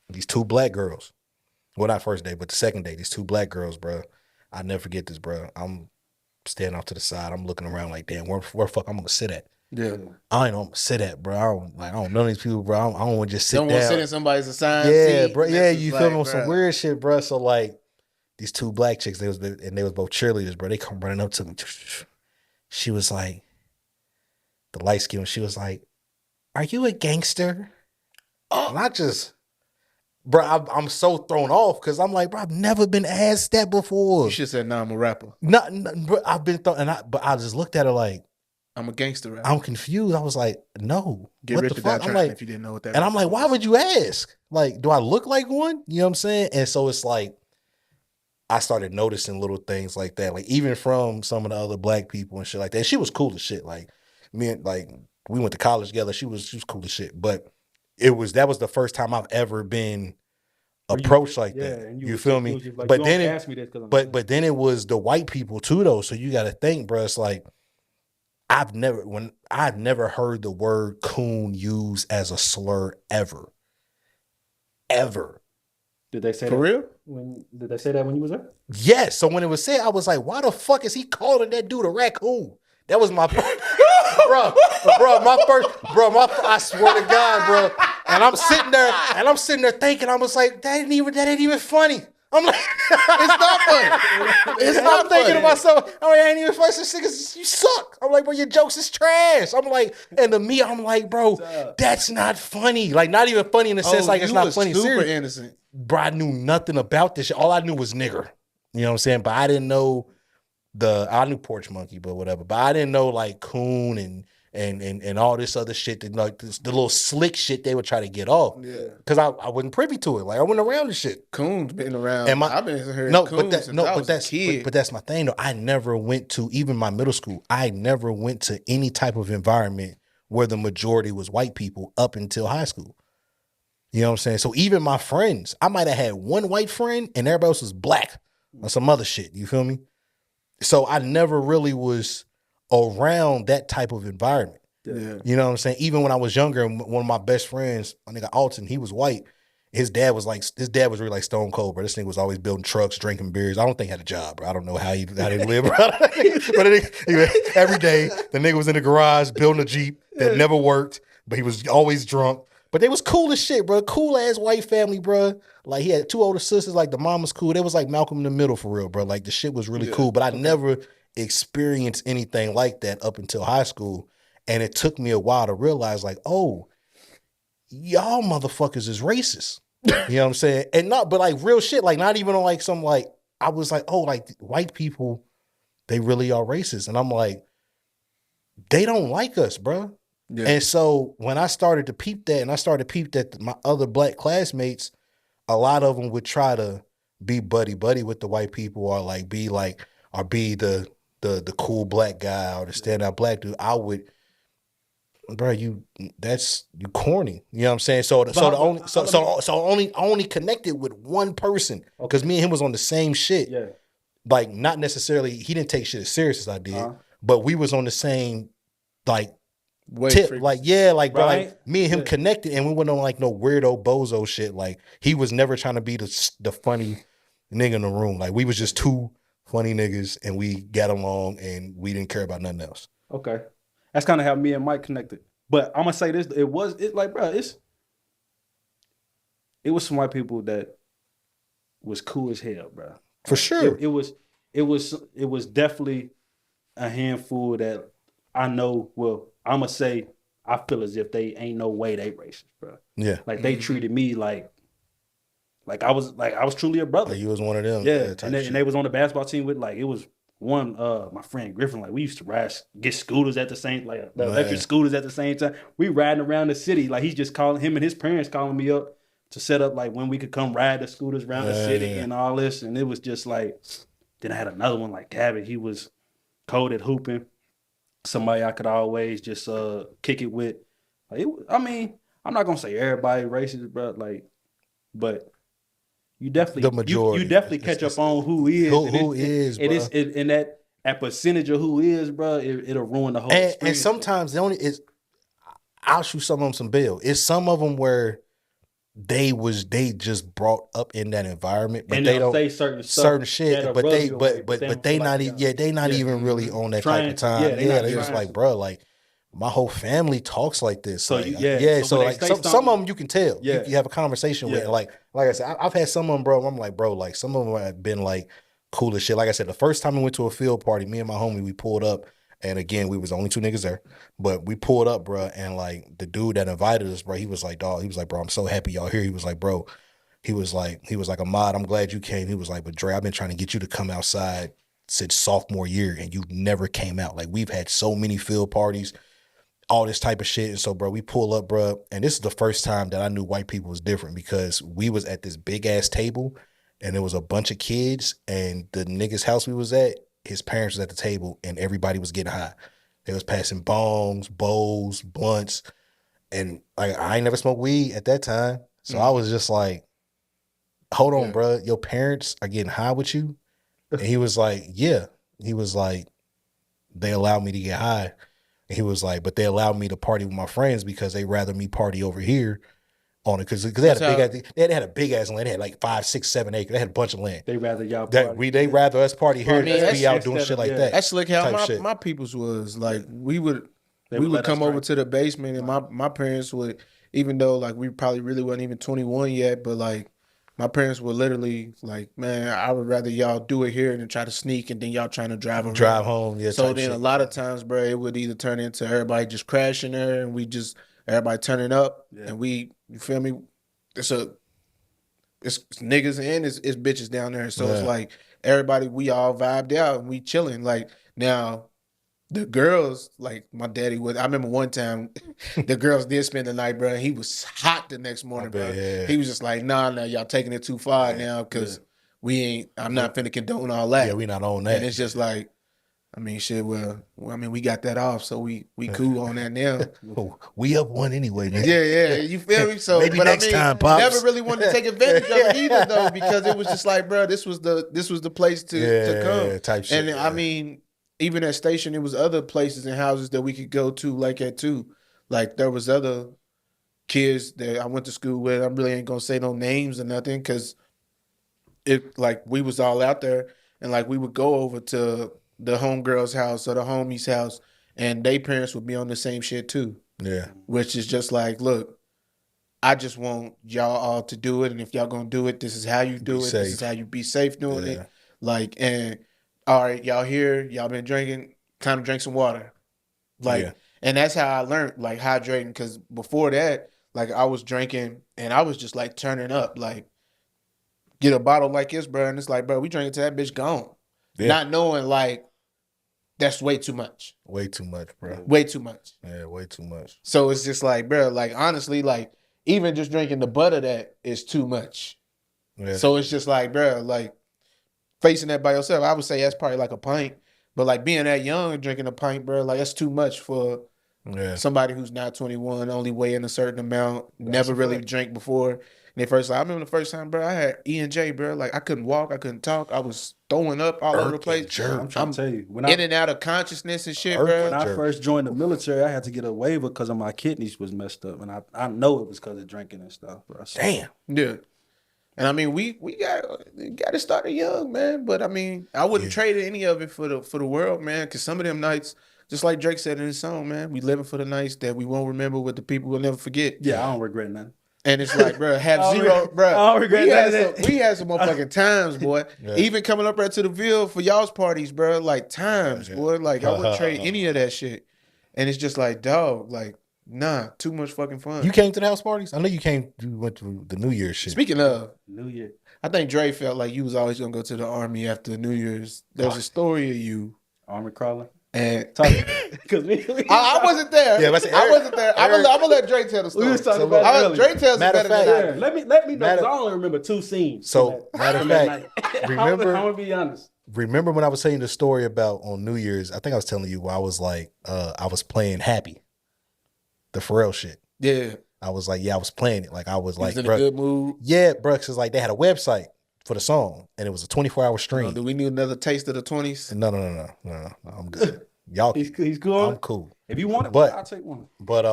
B: These two black girls. Well, not first day, but the second day. These two black girls, bro. I never forget this, bro. I'm standing off to the side. I'm looking around like, damn, where the fuck I'm gonna sit at?
A: Yeah.
B: I ain't know I'm gonna sit at, bro. I don't know these people, bro. I don't want to just sit
A: Don't want to
B: down.
A: sit in somebody's assigned
B: Yeah,
A: seat.
B: bro.
A: and
B: Yeah,
A: that's
B: you
A: just
B: feel me
A: like,
B: on some
A: bruh.
B: weird shit, bro. So like these two black chicks, they was both cheerleaders, bro. They come running up to me. She was like, the light skin. She was like, "Are you a gangster?" And I just, bro, I'm so thrown off because I'm like, bro, I've never been asked that before.
A: You should have said, "Nah, I'm a rapper.
B: Not, bro, I've been thrown, but I just looked at her like,
A: I'm a gangster rapper."
B: I'm confused. I was like, no,
A: Get
B: what
A: rich
B: the
A: or die
B: fuck? I'm
A: trying
B: like,
A: if you didn't know what that.
B: and I'm like, why
A: was.
B: would you ask? Like, do I look like one? You know what I'm saying? And so it's like, I started noticing little things like that, like even from some of the other black people and shit like that. She was cool as shit. Like me and like we went to college together. She was cool as shit. But that was the first time I've ever been approached like that.
C: And
B: you feel me?
C: Like,
B: but
C: you
B: then
C: don't ask me this because
B: but then it was the white people too though. So you got to think, bro. It's like I've never heard the word coon used as a slur ever.
C: Did they say
A: For
C: that?
A: real?
C: Did they say that when you was there?
B: Yes. So when it was said, I was like, why the fuck is he calling that dude a raccoon? That was my bro, I swear to God, bro. And I'm sitting there thinking, I was like, that ain't even funny. I'm like,
A: It's not funny. It's not
B: I'm thinking
A: funny.
B: to myself, I'm like, I ain't even funny. This nigga, you suck. I'm like, bro, your jokes is trash. I'm like, and to me, I'm like, bro, that's not funny. Like, not even funny in the sense like it's not funny.
A: Super
B: Serious.
A: innocent.
B: Bro, I knew nothing about this shit. All I knew was nigger. You know what I'm saying? But I didn't know I knew porch monkey, but whatever. But I didn't know like coon and all this other shit that like the little slick shit they would try to get off.
A: Yeah.
B: Because I wasn't privy to it. Like I went around this shit.
A: Coon's been around.
B: And
A: I've been hearing coons since I was a kid.
B: But that's my thing though. I never went to even my middle school. I never went to any type of environment where the majority was white people up until high school. You know what I'm saying? So even my friends, I might have had one white friend and everybody else was black or some other shit. You feel me? So I never really was around that type of environment.
A: Yeah.
B: You know what I'm saying? Even when I was younger, and one of my best friends, my nigga Alton, he was white. His dad was really like stone cold, bro. This nigga was always building trucks, drinking beers. I don't think he had a job, bro. I don't know how they live, bro. But every day, the nigga was in the garage building a Jeep that never worked, but he was always drunk. But they was cool as shit, bro. Cool ass white family, bro. Like he had two older sisters, like the mom was cool. They was like Malcolm in the Middle for real, bro. Like the shit was really cool. But I never experienced anything like that up until high school. And it took me a while to realize, like, oh, y'all motherfuckers is racist. You know what I'm saying? And not, but like real shit, like not even on like some like, I was like, oh, like white people, they really are racist. And I'm like, they don't like us, bro. Yeah. And so when I started to peep that, and I started to peep that my other black classmates, a lot of them would try to be buddy with the white people, or like be the cool black guy or the standout black dude. I would, bro, you corny. You know what I'm saying? I only connected with one person because me and him was on the same shit. Yeah. Like not necessarily, he didn't take shit as serious as I did, but we was on the same like tip. Like, yeah, like, bro, like me and him connected, and we went on like no weirdo bozo shit. Like he was never trying to be the funny nigga in the room. Like we was just two funny niggas, and we got along, and we didn't care about nothing else.
C: Okay, that's kind of how me and Mike connected. But I'm gonna say this: it was some white people that was cool as hell, bro.
B: For sure,
C: it was definitely a handful that I know. Well, I'm gonna say I feel as if they ain't no way they racist, bro. Yeah, like they treated me like I was truly a brother.
B: Like you was one of them.
C: Yeah, and they was on the basketball team with like it was one my friend Griffin. Like we used to get scooters at the same the electric scooters at the same time. We riding around the city. Like he's just calling him and his parents calling me up to set up like when we could come ride the scooters around the city and all this. And it was just like. Then I had another one like Cabot. He was cold at hooping. Somebody I could always just kick it with. Like I'm not gonna say everybody racist, bro. Like, but you definitely
B: The majority.
C: you definitely catch up on who is
B: who is,
C: it
B: bro.
C: is and that percentage of who is, bro. It'll ruin the whole
B: And
C: experience.
B: sometimes the only is I'll shoot some of them some bill. It's some of them where they just brought up in that environment, but
C: and
B: they
C: they'll
B: don't
C: say certain
B: shit.
C: that'll
B: But
C: rub
B: they
C: you away,
B: but they not even they not
C: yeah.
B: even really on that
C: Trying
B: type of
C: to,
B: time.
C: they
B: Yeah,
C: not
B: they just
C: trying
B: like,
C: to.
B: bro, like my whole family talks like this.
C: So
B: like,
C: so
B: so
C: when
B: like
C: they say
B: some of them you can tell.
C: Yeah.
B: You have a conversation with.
C: Yeah.
B: Like I said, I've had some of them, bro. I'm like, bro, like some of them have been like cool as shit. Like I said, the first time we went to a field party, me and my homie, we pulled up. And again, we was the only 2 niggas there, but we pulled up, bro. And like the dude that invited us, bro, he was like, dog, he was like, bro, I'm so happy y'all here. He was like, bro, he was like, Ahmad, I'm glad you came. He was like, but Dre, I've been trying to get you to come outside since sophomore year, and you never came out. Like we've had so many field parties, all this type of shit. And so, bro, we pull up, bro, and this is the first time that I knew white people was different because we was at this big ass table, and there was a bunch of kids, and the nigga's house we was at, his parents was at the table, and everybody was getting high. They was passing bongs, bowls, blunts, and like I ain't never smoked weed at that time, so I was just like, hold on, bro, your parents are getting high with you? And he was like, yeah. He was like, they allowed me to get high. And he was like, but they allowed me to party with my friends because they rather me party over here on it because they had they had a big ass land. They had like 5, 6, 7 acres. They had a bunch of land.
C: They rather y'all party.
B: They rather us party here than us be out doing
C: instead
B: shit
C: of-
B: like
C: yeah.
B: that.
A: That's like how
B: type shit.
A: my peoples was. Like we would
C: let
A: come
C: us
A: over
C: drink.
A: to the basement, and my parents would, even though like we probably really wasn't even 21 yet, but like my parents were literally like, man, I would rather y'all do it here than try to sneak, and then y'all trying to drive
B: home. Yeah.
A: So
B: type
A: then
B: shit.
A: a lot of times, bro, it would either turn into everybody just crashing there, and we just everybody turning up, and we, you feel me? It's niggas and it's bitches down there. So it's like everybody, we all vibed out and we chilling. Like now, the girls, like my daddy would. I remember one time, the girls did spend the night, bro. And he was hot the next morning, bro.
B: Yeah.
A: He was just like, nah, y'all taking it too far now, because we ain't. I'm not finna condone all that.
B: Yeah, we not on that.
A: And it's just like, I mean, shit. Well, I mean, we got that off, so we cool on that now.
B: We up one anyway, man.
A: Yeah, you feel me? So,
B: maybe
A: but
B: next
A: I mean,
B: time, Pops.
A: never really wanted to take advantage of it either, though, because it was just like, bro, this was the place to come.
B: Type shit.
A: And I mean, even at station, there was other places and houses that we could go to like that too. Like there was other kids that I went to school with. I really ain't gonna say no names or nothing, because it like we was all out there, and like we would go over to the homegirl's house or the homie's house, and their parents would be on the same shit too.
B: Yeah.
A: Which is just like, look, I just want y'all all to do it, and if y'all gonna do it, this is how you do it. This is how you be safe doing it. Like, and all right, y'all here, y'all been drinking, time to drink some water. Like, and that's how I learned like hydrating, because before that, like I was drinking and I was just like turning up, like get a bottle like this, bro, and it's like, bro, we drinking till that bitch gone. Yeah. Not knowing like that's way too much.
B: Way too much, bro.
A: Way too much.
B: Yeah, way too much.
A: So it's just like, bro, like honestly, like even just drinking the butt of that is too much. Yeah. So it's just like, bro, like facing that by yourself, I would say that's probably like a pint. But like being that young and drinking a pint, bro, like that's too much for somebody who's not 21, only weighing a certain amount, never really drank before. And they first, I remember the first time, bro, I had E&J, bro. Like I couldn't walk, I couldn't talk, I was throwing up all over the place.
C: I'm trying to tell you,
A: in and out of consciousness and shit, bro.
C: When I first joined the military, I had to get a waiver because of my kidneys was messed up, and I know it was because of drinking and stuff, bro. So.
B: Damn.
A: Yeah. And I mean, we got to start young, man. But I mean, I wouldn't trade any of it for the world, man. Because some of them nights, just like Drake said in his song, man, we living for the nights that we won't remember, with the people we'll never forget.
C: Yeah, I don't regret nothing.
A: And it's like, bro, have zero, bro.
C: I don't regret nothing.
A: We had some motherfucking times, boy. Even coming up right to the Ville for y'all's parties, bro. Like times, boy. Like I wouldn't trade any of that shit. And it's just like, dog, like. Nah, too much fucking fun.
B: You came to the house parties? I know you went to the New Year's shit.
A: Speaking of
C: New Year,
A: I think Dre felt like you was always gonna go to the army after New Year's. There was a story of you
C: army crawling,
A: and
C: because
A: I wasn't there.
B: Yeah,
A: I wasn't there. I'm gonna let Dre tell the story.
C: We was talking about
A: Dre tells it better than I do.
C: Let me know, because I only remember 2 scenes.
B: So matter of fact, remember?
C: I'm gonna be honest.
B: Remember when I was telling the story about on New Year's? I think I was telling you I was like, I was playing Happy. The Pharrell shit.
A: Yeah.
B: I was like, yeah, I was playing it. Like I was
A: He
B: like,
A: was in a
B: bro,
A: good mood.
B: yeah, bro, because like they had a website for the song, and it was a 24-hour
A: You
B: stream.
A: know, do we need another taste of the 20s?
B: No, I'm good. Y'all,
C: He's cool.
B: I'm cool.
C: If you want it,
B: But-
C: I'll take one.
B: But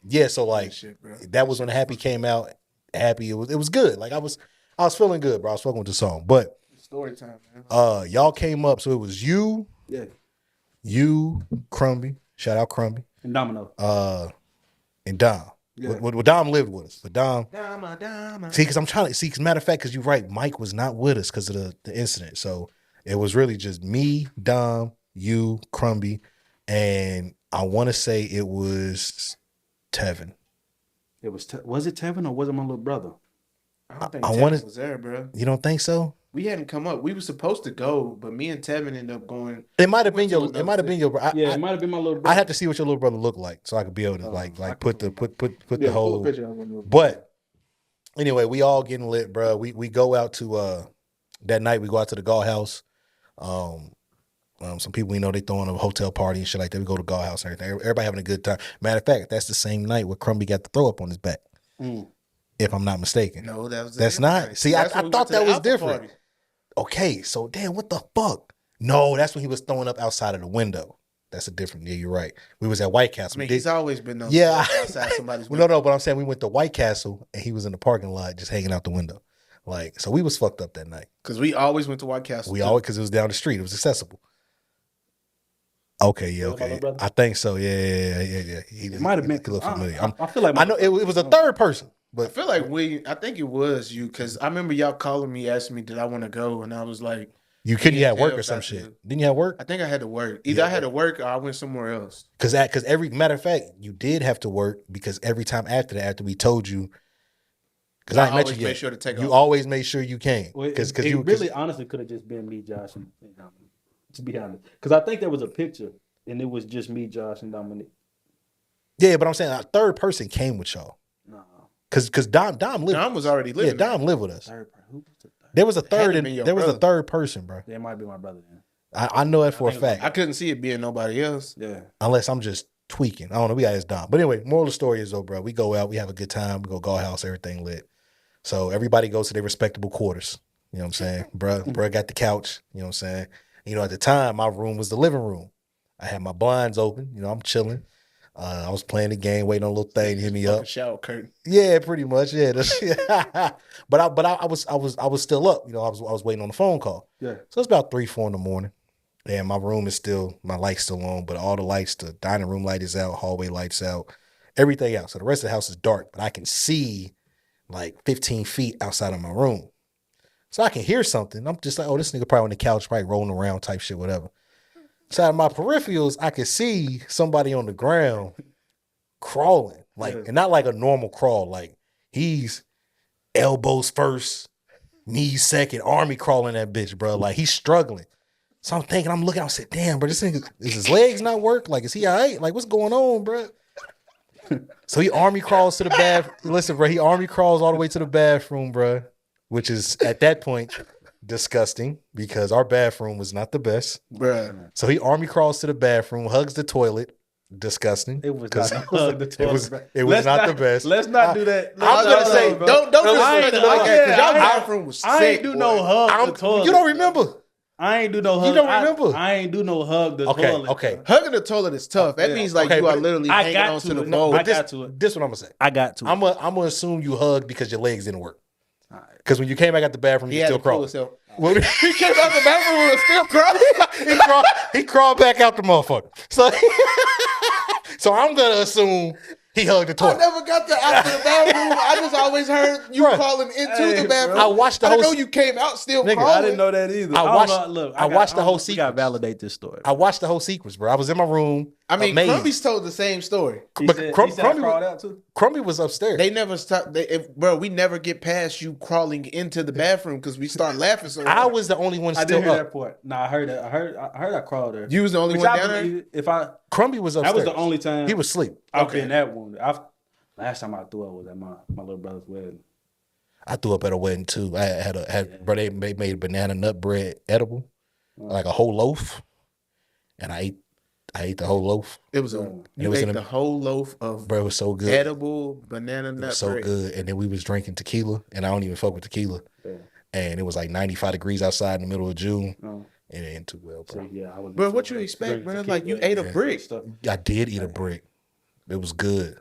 B: yeah, so like
A: Shit, bro.
B: that was when Happy came out. Happy, it was good. Like I was feeling good, bro. I was fucking with the song. But
A: Story time, man.
B: y'all came up, so it was you, Crumby, shout out Crumby,
C: And Domino.
B: and Dom.
C: Yeah.
B: Well, Dom lived with us, but Dom.
A: Dama.
B: See, because I'm trying to see. Because matter of fact, because you're right, Mike was not with us because of the incident. So it was really just me, Dom, you, Crumby, and I want to say it was Tevin.
C: It was it Tevin or was it my little brother?
A: I don't think
B: I
A: Tevin
B: wanna-
A: was there, bro.
B: You don't think so?
A: We hadn't come up. We were supposed to go, but me and Tevin ended up going.
B: It might have
A: We
B: been
A: went to
B: your. It might have been your.
C: Yeah, it might have been my little brother.
B: I have to see what your little brother looked like so I could be able to put the
C: Yeah,
B: the
C: pull a
B: whole.
C: picture of him.
B: But anyway, we all getting lit, bro. We go out to that night. We go out to the Gall House. Some people we know they throwing a hotel party and shit like that. We go to Gall House and everything. Everybody having a good time. Matter of fact, that's the same night where Crumby got the throw up on his back. If I'm not mistaken.
A: No, that was.
B: That's not. See, I
A: when we
B: thought
A: went to
B: that
A: the
B: was
A: after
B: different.
A: party.
B: Okay, so damn, what the fuck? No, that's when he was throwing up outside of the window. That's a different. Yeah, you're right. We was at White Castle.
A: I mean, he's always been known.
B: Yeah.
A: outside somebody's.
B: Well, no, but I'm saying we went to White Castle and he was in the parking lot just hanging out the window. Like, so we was fucked up that night.
A: Because we always went to White Castle.
B: We
A: too.
B: always, because it was down the street. It was accessible. Okay, yeah,
C: Know about
B: okay.
C: my brother?
B: I think so. Yeah.
C: It might have been.
B: He looked familiar.
C: I feel like
B: I know it was a third person,
A: I
B: but
A: feel like I think it was you because I remember y'all calling me, asking me, did I want to go? And I was like,
B: you couldn't
A: Yeah,
B: have work or
A: tell
B: some
A: about
B: shit.
A: you.
B: Didn't you have work?
A: I think I had to work. Either
B: Yeah.
A: I had to work or I went somewhere else.
B: Because every matter of fact, you did have to work because every time after that, after we told you, because I ain't met you
A: always
B: yet,
A: made sure to take
B: you
A: off.
B: always made sure you came.
C: Well,
B: Because
C: it
B: you
C: really honestly could have just been me, Josh, and Dominic. To be honest, because I think there was a picture and it was just me, Josh, and Dominic.
B: yeah, but I'm saying a third person came with y'all.
C: No,
B: Because Dom lived.
A: Dom was already living.
B: Yeah, Dom lived with us.
C: third person. Who was the third?
B: There was a third,
A: been your
B: there was a
A: brother.
B: third person, bro.
C: Yeah, it might be my brother then.
B: I know that for a
C: think it was-
B: fact.
A: I couldn't see it being nobody else.
C: Yeah,
B: Unless I'm just tweaking. I don't know. We got his Dom. But anyway, moral of the story is though, bro, we go out, we have a good time, we go Gall House, everything lit. So everybody goes to their respectable quarters. You know what I'm saying? Bruh got the couch. You know what I'm saying? You know, at the time, my room was the living room. I had my blinds open. You know, I'm chilling. I was playing the game, waiting on a little thing to hit me
A: Fucking
B: up.
A: shower curtain.
B: Yeah, pretty much. Yeah, but I was still up. You know, I was waiting on the phone call.
C: yeah.
B: So it's about 3, 4 in the morning. And my room is still, my light's still on, but all the lights, the dining room light is out, hallway lights out, everything out. So the rest of the house is dark, but I can see like 15 feet outside of my room. So I can hear something. I'm just like, oh, this nigga probably on the couch, probably rolling around type shit, whatever. So out of my peripherals, I could see somebody on the ground crawling. Like, and not like a normal crawl. Like he's elbows first, knees second, army crawling that bitch, bro. Like he's struggling. So I'm thinking, I'm looking, I said, damn, bro, this nigga, is his legs not work? Like, is he all right? Like, what's going on, bro? So he army crawls to the bathroom. Listen, bro, he army crawls all the way to the bathroom, bro, which is at that point disgusting because our bathroom was not the best.
A: Bruh.
B: So he army crawls to the bathroom, hugs the toilet. Disgusting.
C: It was
B: 'Cause
C: not the toilet.
B: it was not the best.
C: Let's not do that.
B: I'm gonna say,
A: Don't
C: I ain't-
A: disrespect it like that because y'all
C: I ain't-
A: bathroom was
C: I
A: sick.
C: ain't do no
A: boy.
C: hug the toilet.
B: You don't remember?
C: I ain't do no hug.
B: You don't remember?
C: I ain't do no hug the
B: Okay,
C: toilet.
B: okay.
A: Hugging the toilet is tough. That
C: Yeah.
A: means like
B: Okay,
A: you are
B: but
A: literally
C: I
A: hanging
C: got
A: onto
C: to
A: the
C: it.
A: bowl.
C: I got to it.
B: This is what I'm gonna say.
C: I got to.
B: I'm gonna assume you hugged because your legs didn't work. Because when you came back out the bathroom,
A: He
B: you
A: had
B: still
A: to pull
B: crawled.
A: himself.
B: Well,
A: He came out the bathroom and was still crying.
B: he crawled back out the motherfucker. So, so I'm gonna assume he hugged the
A: I
B: toilet.
A: never got to after the bathroom. I just always heard you
B: Bruh.
A: crawling into
C: Hey,
A: the bathroom.
B: I watched the
A: I didn't
B: whole
A: know you came out still
B: Nigga,
A: crawling.
C: I didn't know that either.
B: I
C: don't
B: watched-
C: know- look,
B: I watched the whole
C: We gotta
B: sequence.
C: validate this story.
B: I watched the whole sequence, bro. I was in my room.
A: I mean,
B: amazed.
A: Crumbly's told the same story.
C: He
B: but
C: said,
B: Crumb-
C: he said I
B: Crumby-
C: crawled out too.
B: Crumby was upstairs.
A: They never stopped. Bro, we never get past you crawling into the bathroom because we start laughing so
B: I
A: hard.
B: was the only one
C: I
B: still
C: did hear
B: up.
C: that part. No, I heard that. I heard I crawled there.
A: You was the only
C: Which
A: one
C: I
A: down there?
C: believe if I
B: Crumby was
C: that
B: upstairs.
C: was the only time
B: He was asleep.
C: I've
A: Okay.
C: been that wounded. Last time I threw up was at my little brother's wedding.
B: I threw up at a wedding too. I had bro, they made banana nut bread edible, like a whole loaf, and I I ate the whole loaf.
A: It was
C: Bro.
B: It
A: you
B: was
A: ate
B: in
A: the whole loaf of
B: Bro, it was so good.
A: edible banana
B: It was
A: nut
B: so
A: bread.
B: good. And then we was drinking tequila, and I don't even fuck with tequila.
C: Yeah.
B: And it was like 95 degrees outside in the middle of June.
C: Oh.
B: And it ain't too well, bro.
C: So, yeah, I was.
A: Bro, what you expect, bro? Like you ate a brick.
B: I did eat a brick. It was good.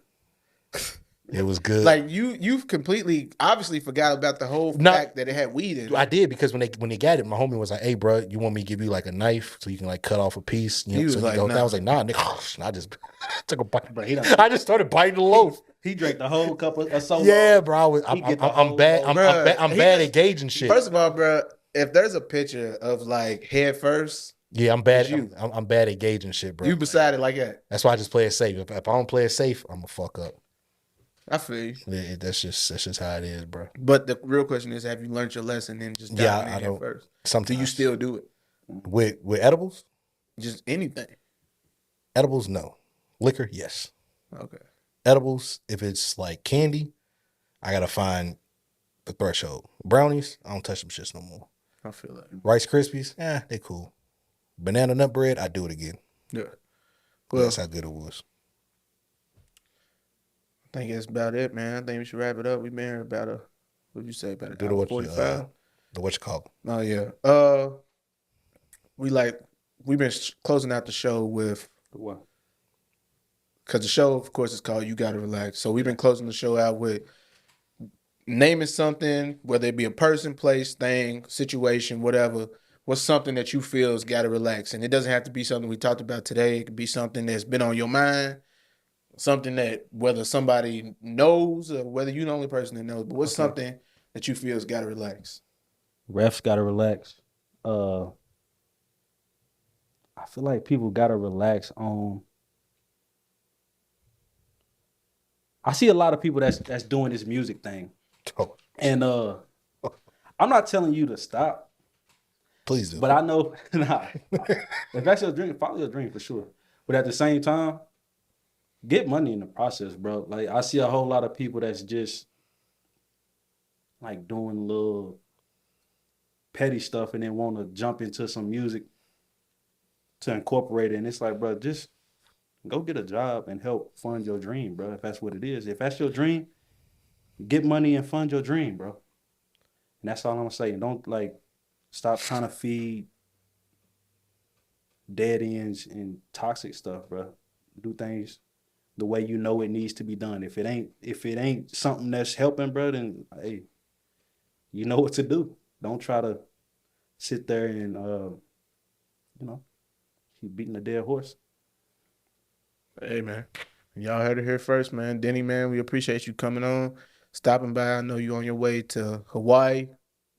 B: It was good.
A: Like you've completely obviously forgot about the whole fact that it had weed in it.
B: I did, because when they got it, my homie was like, "Hey, bro, you want me to give you like a knife so you can like cut off a piece?" You know,
A: He was
B: so
A: like,
B: you go.
A: nah.
B: I was like, "Nah, nigga." And I just took a bite.
C: Bro, he done-
B: I just started biting the loaf.
C: He drank the whole cup of solo.
B: Yeah, bro.
C: He get the
B: I'm
C: whole
B: bad.
C: loaf.
B: I'm
A: Bruh,
B: bad
A: he
B: at gauging shit.
A: First of all, bro, if there's a picture of like head first,
B: Yeah, I'm bad.
A: you.
B: I'm bad at gauging shit, bro.
A: you beside it like that.
B: That's why I just play it safe. If I don't play it safe, I'm gonna fuck up.
A: I feel you.
B: Yeah, that's just how it is, bro.
A: But the real question is, have you learned your lesson and just
B: Yeah,
A: diving in
B: I
A: head
B: don't.
A: first?
B: Sometimes
A: Do you still do it?
B: with edibles?
A: Just anything.
B: Edibles, no. Liquor, yes.
A: Okay.
B: Edibles, if it's like candy, I gotta find the threshold. Brownies, I don't touch them shits no more.
A: I feel that.
B: Rice Krispies, they cool. Banana nut bread, I do it again.
A: Yeah.
B: Well,
A: Well,
B: that's how good it was.
A: I think that's about it, man. I think we should wrap it up. We've been here about what'd you say, about
B: Do
A: an
B: the
A: hour
B: what
A: 45?
B: the what you call it.
A: Oh, yeah. We've been closing out the show with,
C: What?
A: because the show, of course, is called You Gotta Relax. So we've been closing the show out with naming something, whether it be a person, place, thing, situation, whatever. What's something that you feel has got to relax? And it doesn't have to be something we talked about today. It could be something that's been on your mind, something that whether somebody knows or whether you're the only person that knows. But what's something that you feel has got to relax?
C: Refs gotta relax. I feel like people gotta relax on. I see a lot of people that's doing this music thing,
B: Oh,
C: and I'm not telling you to stop,
B: please do.
C: but I know nah, if that's your dream, follow your dream for sure. But at the same time, get money in the process, bro. Like I see a whole lot of people that's just like doing little petty stuff and then want to jump into some music to incorporate it. And it's like, bro, just go get a job and help fund your dream, bro. If that's what it is. If that's your dream, get money and fund your dream, bro. And that's all I'm gonna say. And don't like stop trying to feed dead ends and toxic stuff, bro. Do things the way you know it needs to be done. If it ain't something that's helping, bro, then hey, you know what to do. Don't try to sit there and keep beating a dead horse.
A: Hey, man. Y'all heard it here first, man. Denny, man, we appreciate you coming on, stopping by. I know you're on your way to Hawaii.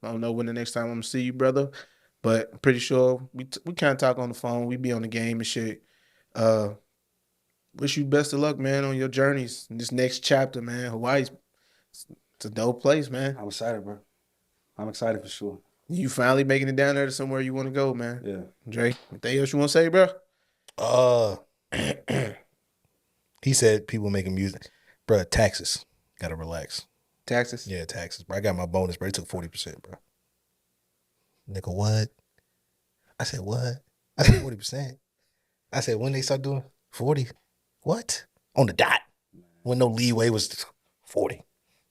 A: I don't know when the next time I'm going to see you, brother, but I'm pretty sure we kind of talk on the phone. We be on the game and shit. Wish you best of luck, man, on your journeys in this next chapter, man. Hawaii's it's a dope place, man.
C: I'm excited, bro. I'm excited for sure.
A: You finally making it down there to somewhere you want to go, man.
C: Yeah.
A: Dre, anything else you want to say, bro?
B: He said people making music. Bro, taxes. Gotta relax.
A: Taxes?
B: Yeah, taxes. Bro, I got my bonus, bro. It took 40%, bro. Nigga, what? I said, what? I said 40%. I said, when they start doing 40? What? On the dot. When no leeway was 40.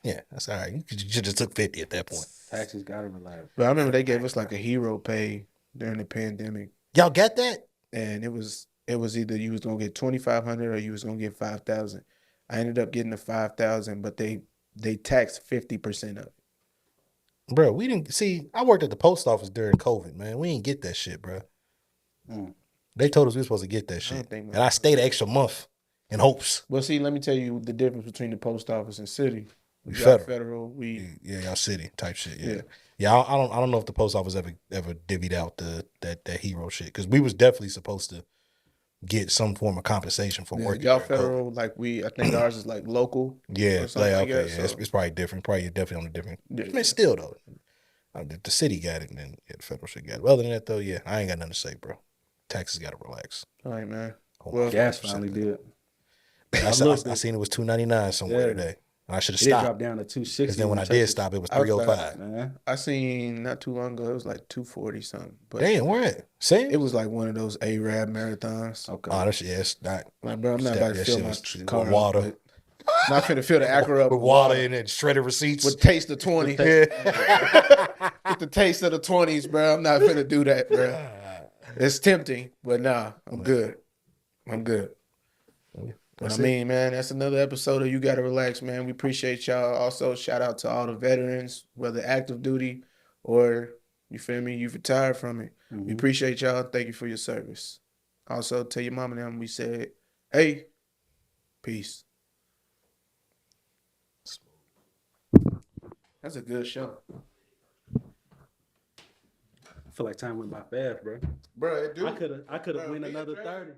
B: Yeah, that's all right. You should just took 50 at that point.
C: Taxes gotta relax.
A: But I remember they gave us like a hero pay during the pandemic.
B: Y'all got that?
A: And it was either you was gonna get 2,500 or you was gonna get 5,000. I ended up getting the 5,000, but they taxed 50% of it.
B: Bro, we didn't see. I worked at the post office during COVID, man. We didn't get that shit, bro. They told us we were supposed to get that shit, and I stayed an extra month in hopes.
A: Well, see, let me tell you the difference between the post office and city.
B: We
A: federal.
B: Y'all city type shit. Yeah. I don't know if the post office ever divvied out that hero shit, because we was definitely supposed to get some form of compensation for working.
A: Y'all federal, like I think ours is like local.
B: Yeah, okay.
A: So.
B: It's probably different. Probably definitely on a different. I mean, still though, the city got it, and then the federal shit got it. But other than that, though, yeah, I ain't got nothing to say, bro. Taxes got to relax.
A: All right, man.
C: Well, gas finally did.
B: I seen it was $2.99 somewhere today. And I should have
C: It did drop
B: stopped.
C: down to 260.
B: Because then when I did stop, it was
A: I was like,
B: 305.
C: Man.
A: I seen not too long ago, it was like 240 something. But
B: Damn, where at? Same?
A: it was like one of those Arab marathons.
C: Okay.
B: Oh, that's, yeah, it's not.
A: Like, bro, I'm not about to
B: That
A: fill
B: shit
A: my
B: was
A: car
B: with water.
A: up. Not finna fill the Acura up
B: With water in it, shredded receipts.
A: with taste of 20.
B: Yeah.
A: With the taste of the 20s, bro. I'm not finna do that, bro. It's tempting, but nah, I'm good. I'm good. But I mean, man, that's another episode of You Gotta Relax, man. We appreciate y'all. Also, shout out to all the veterans, whether active duty or, you feel me, you've retired from it. We appreciate y'all. Thank you for your service. Also, tell your mom and them we said, hey, peace. That's a good show.
C: I feel like time went by fast, bro.
A: Bro,
C: I could have went another 30.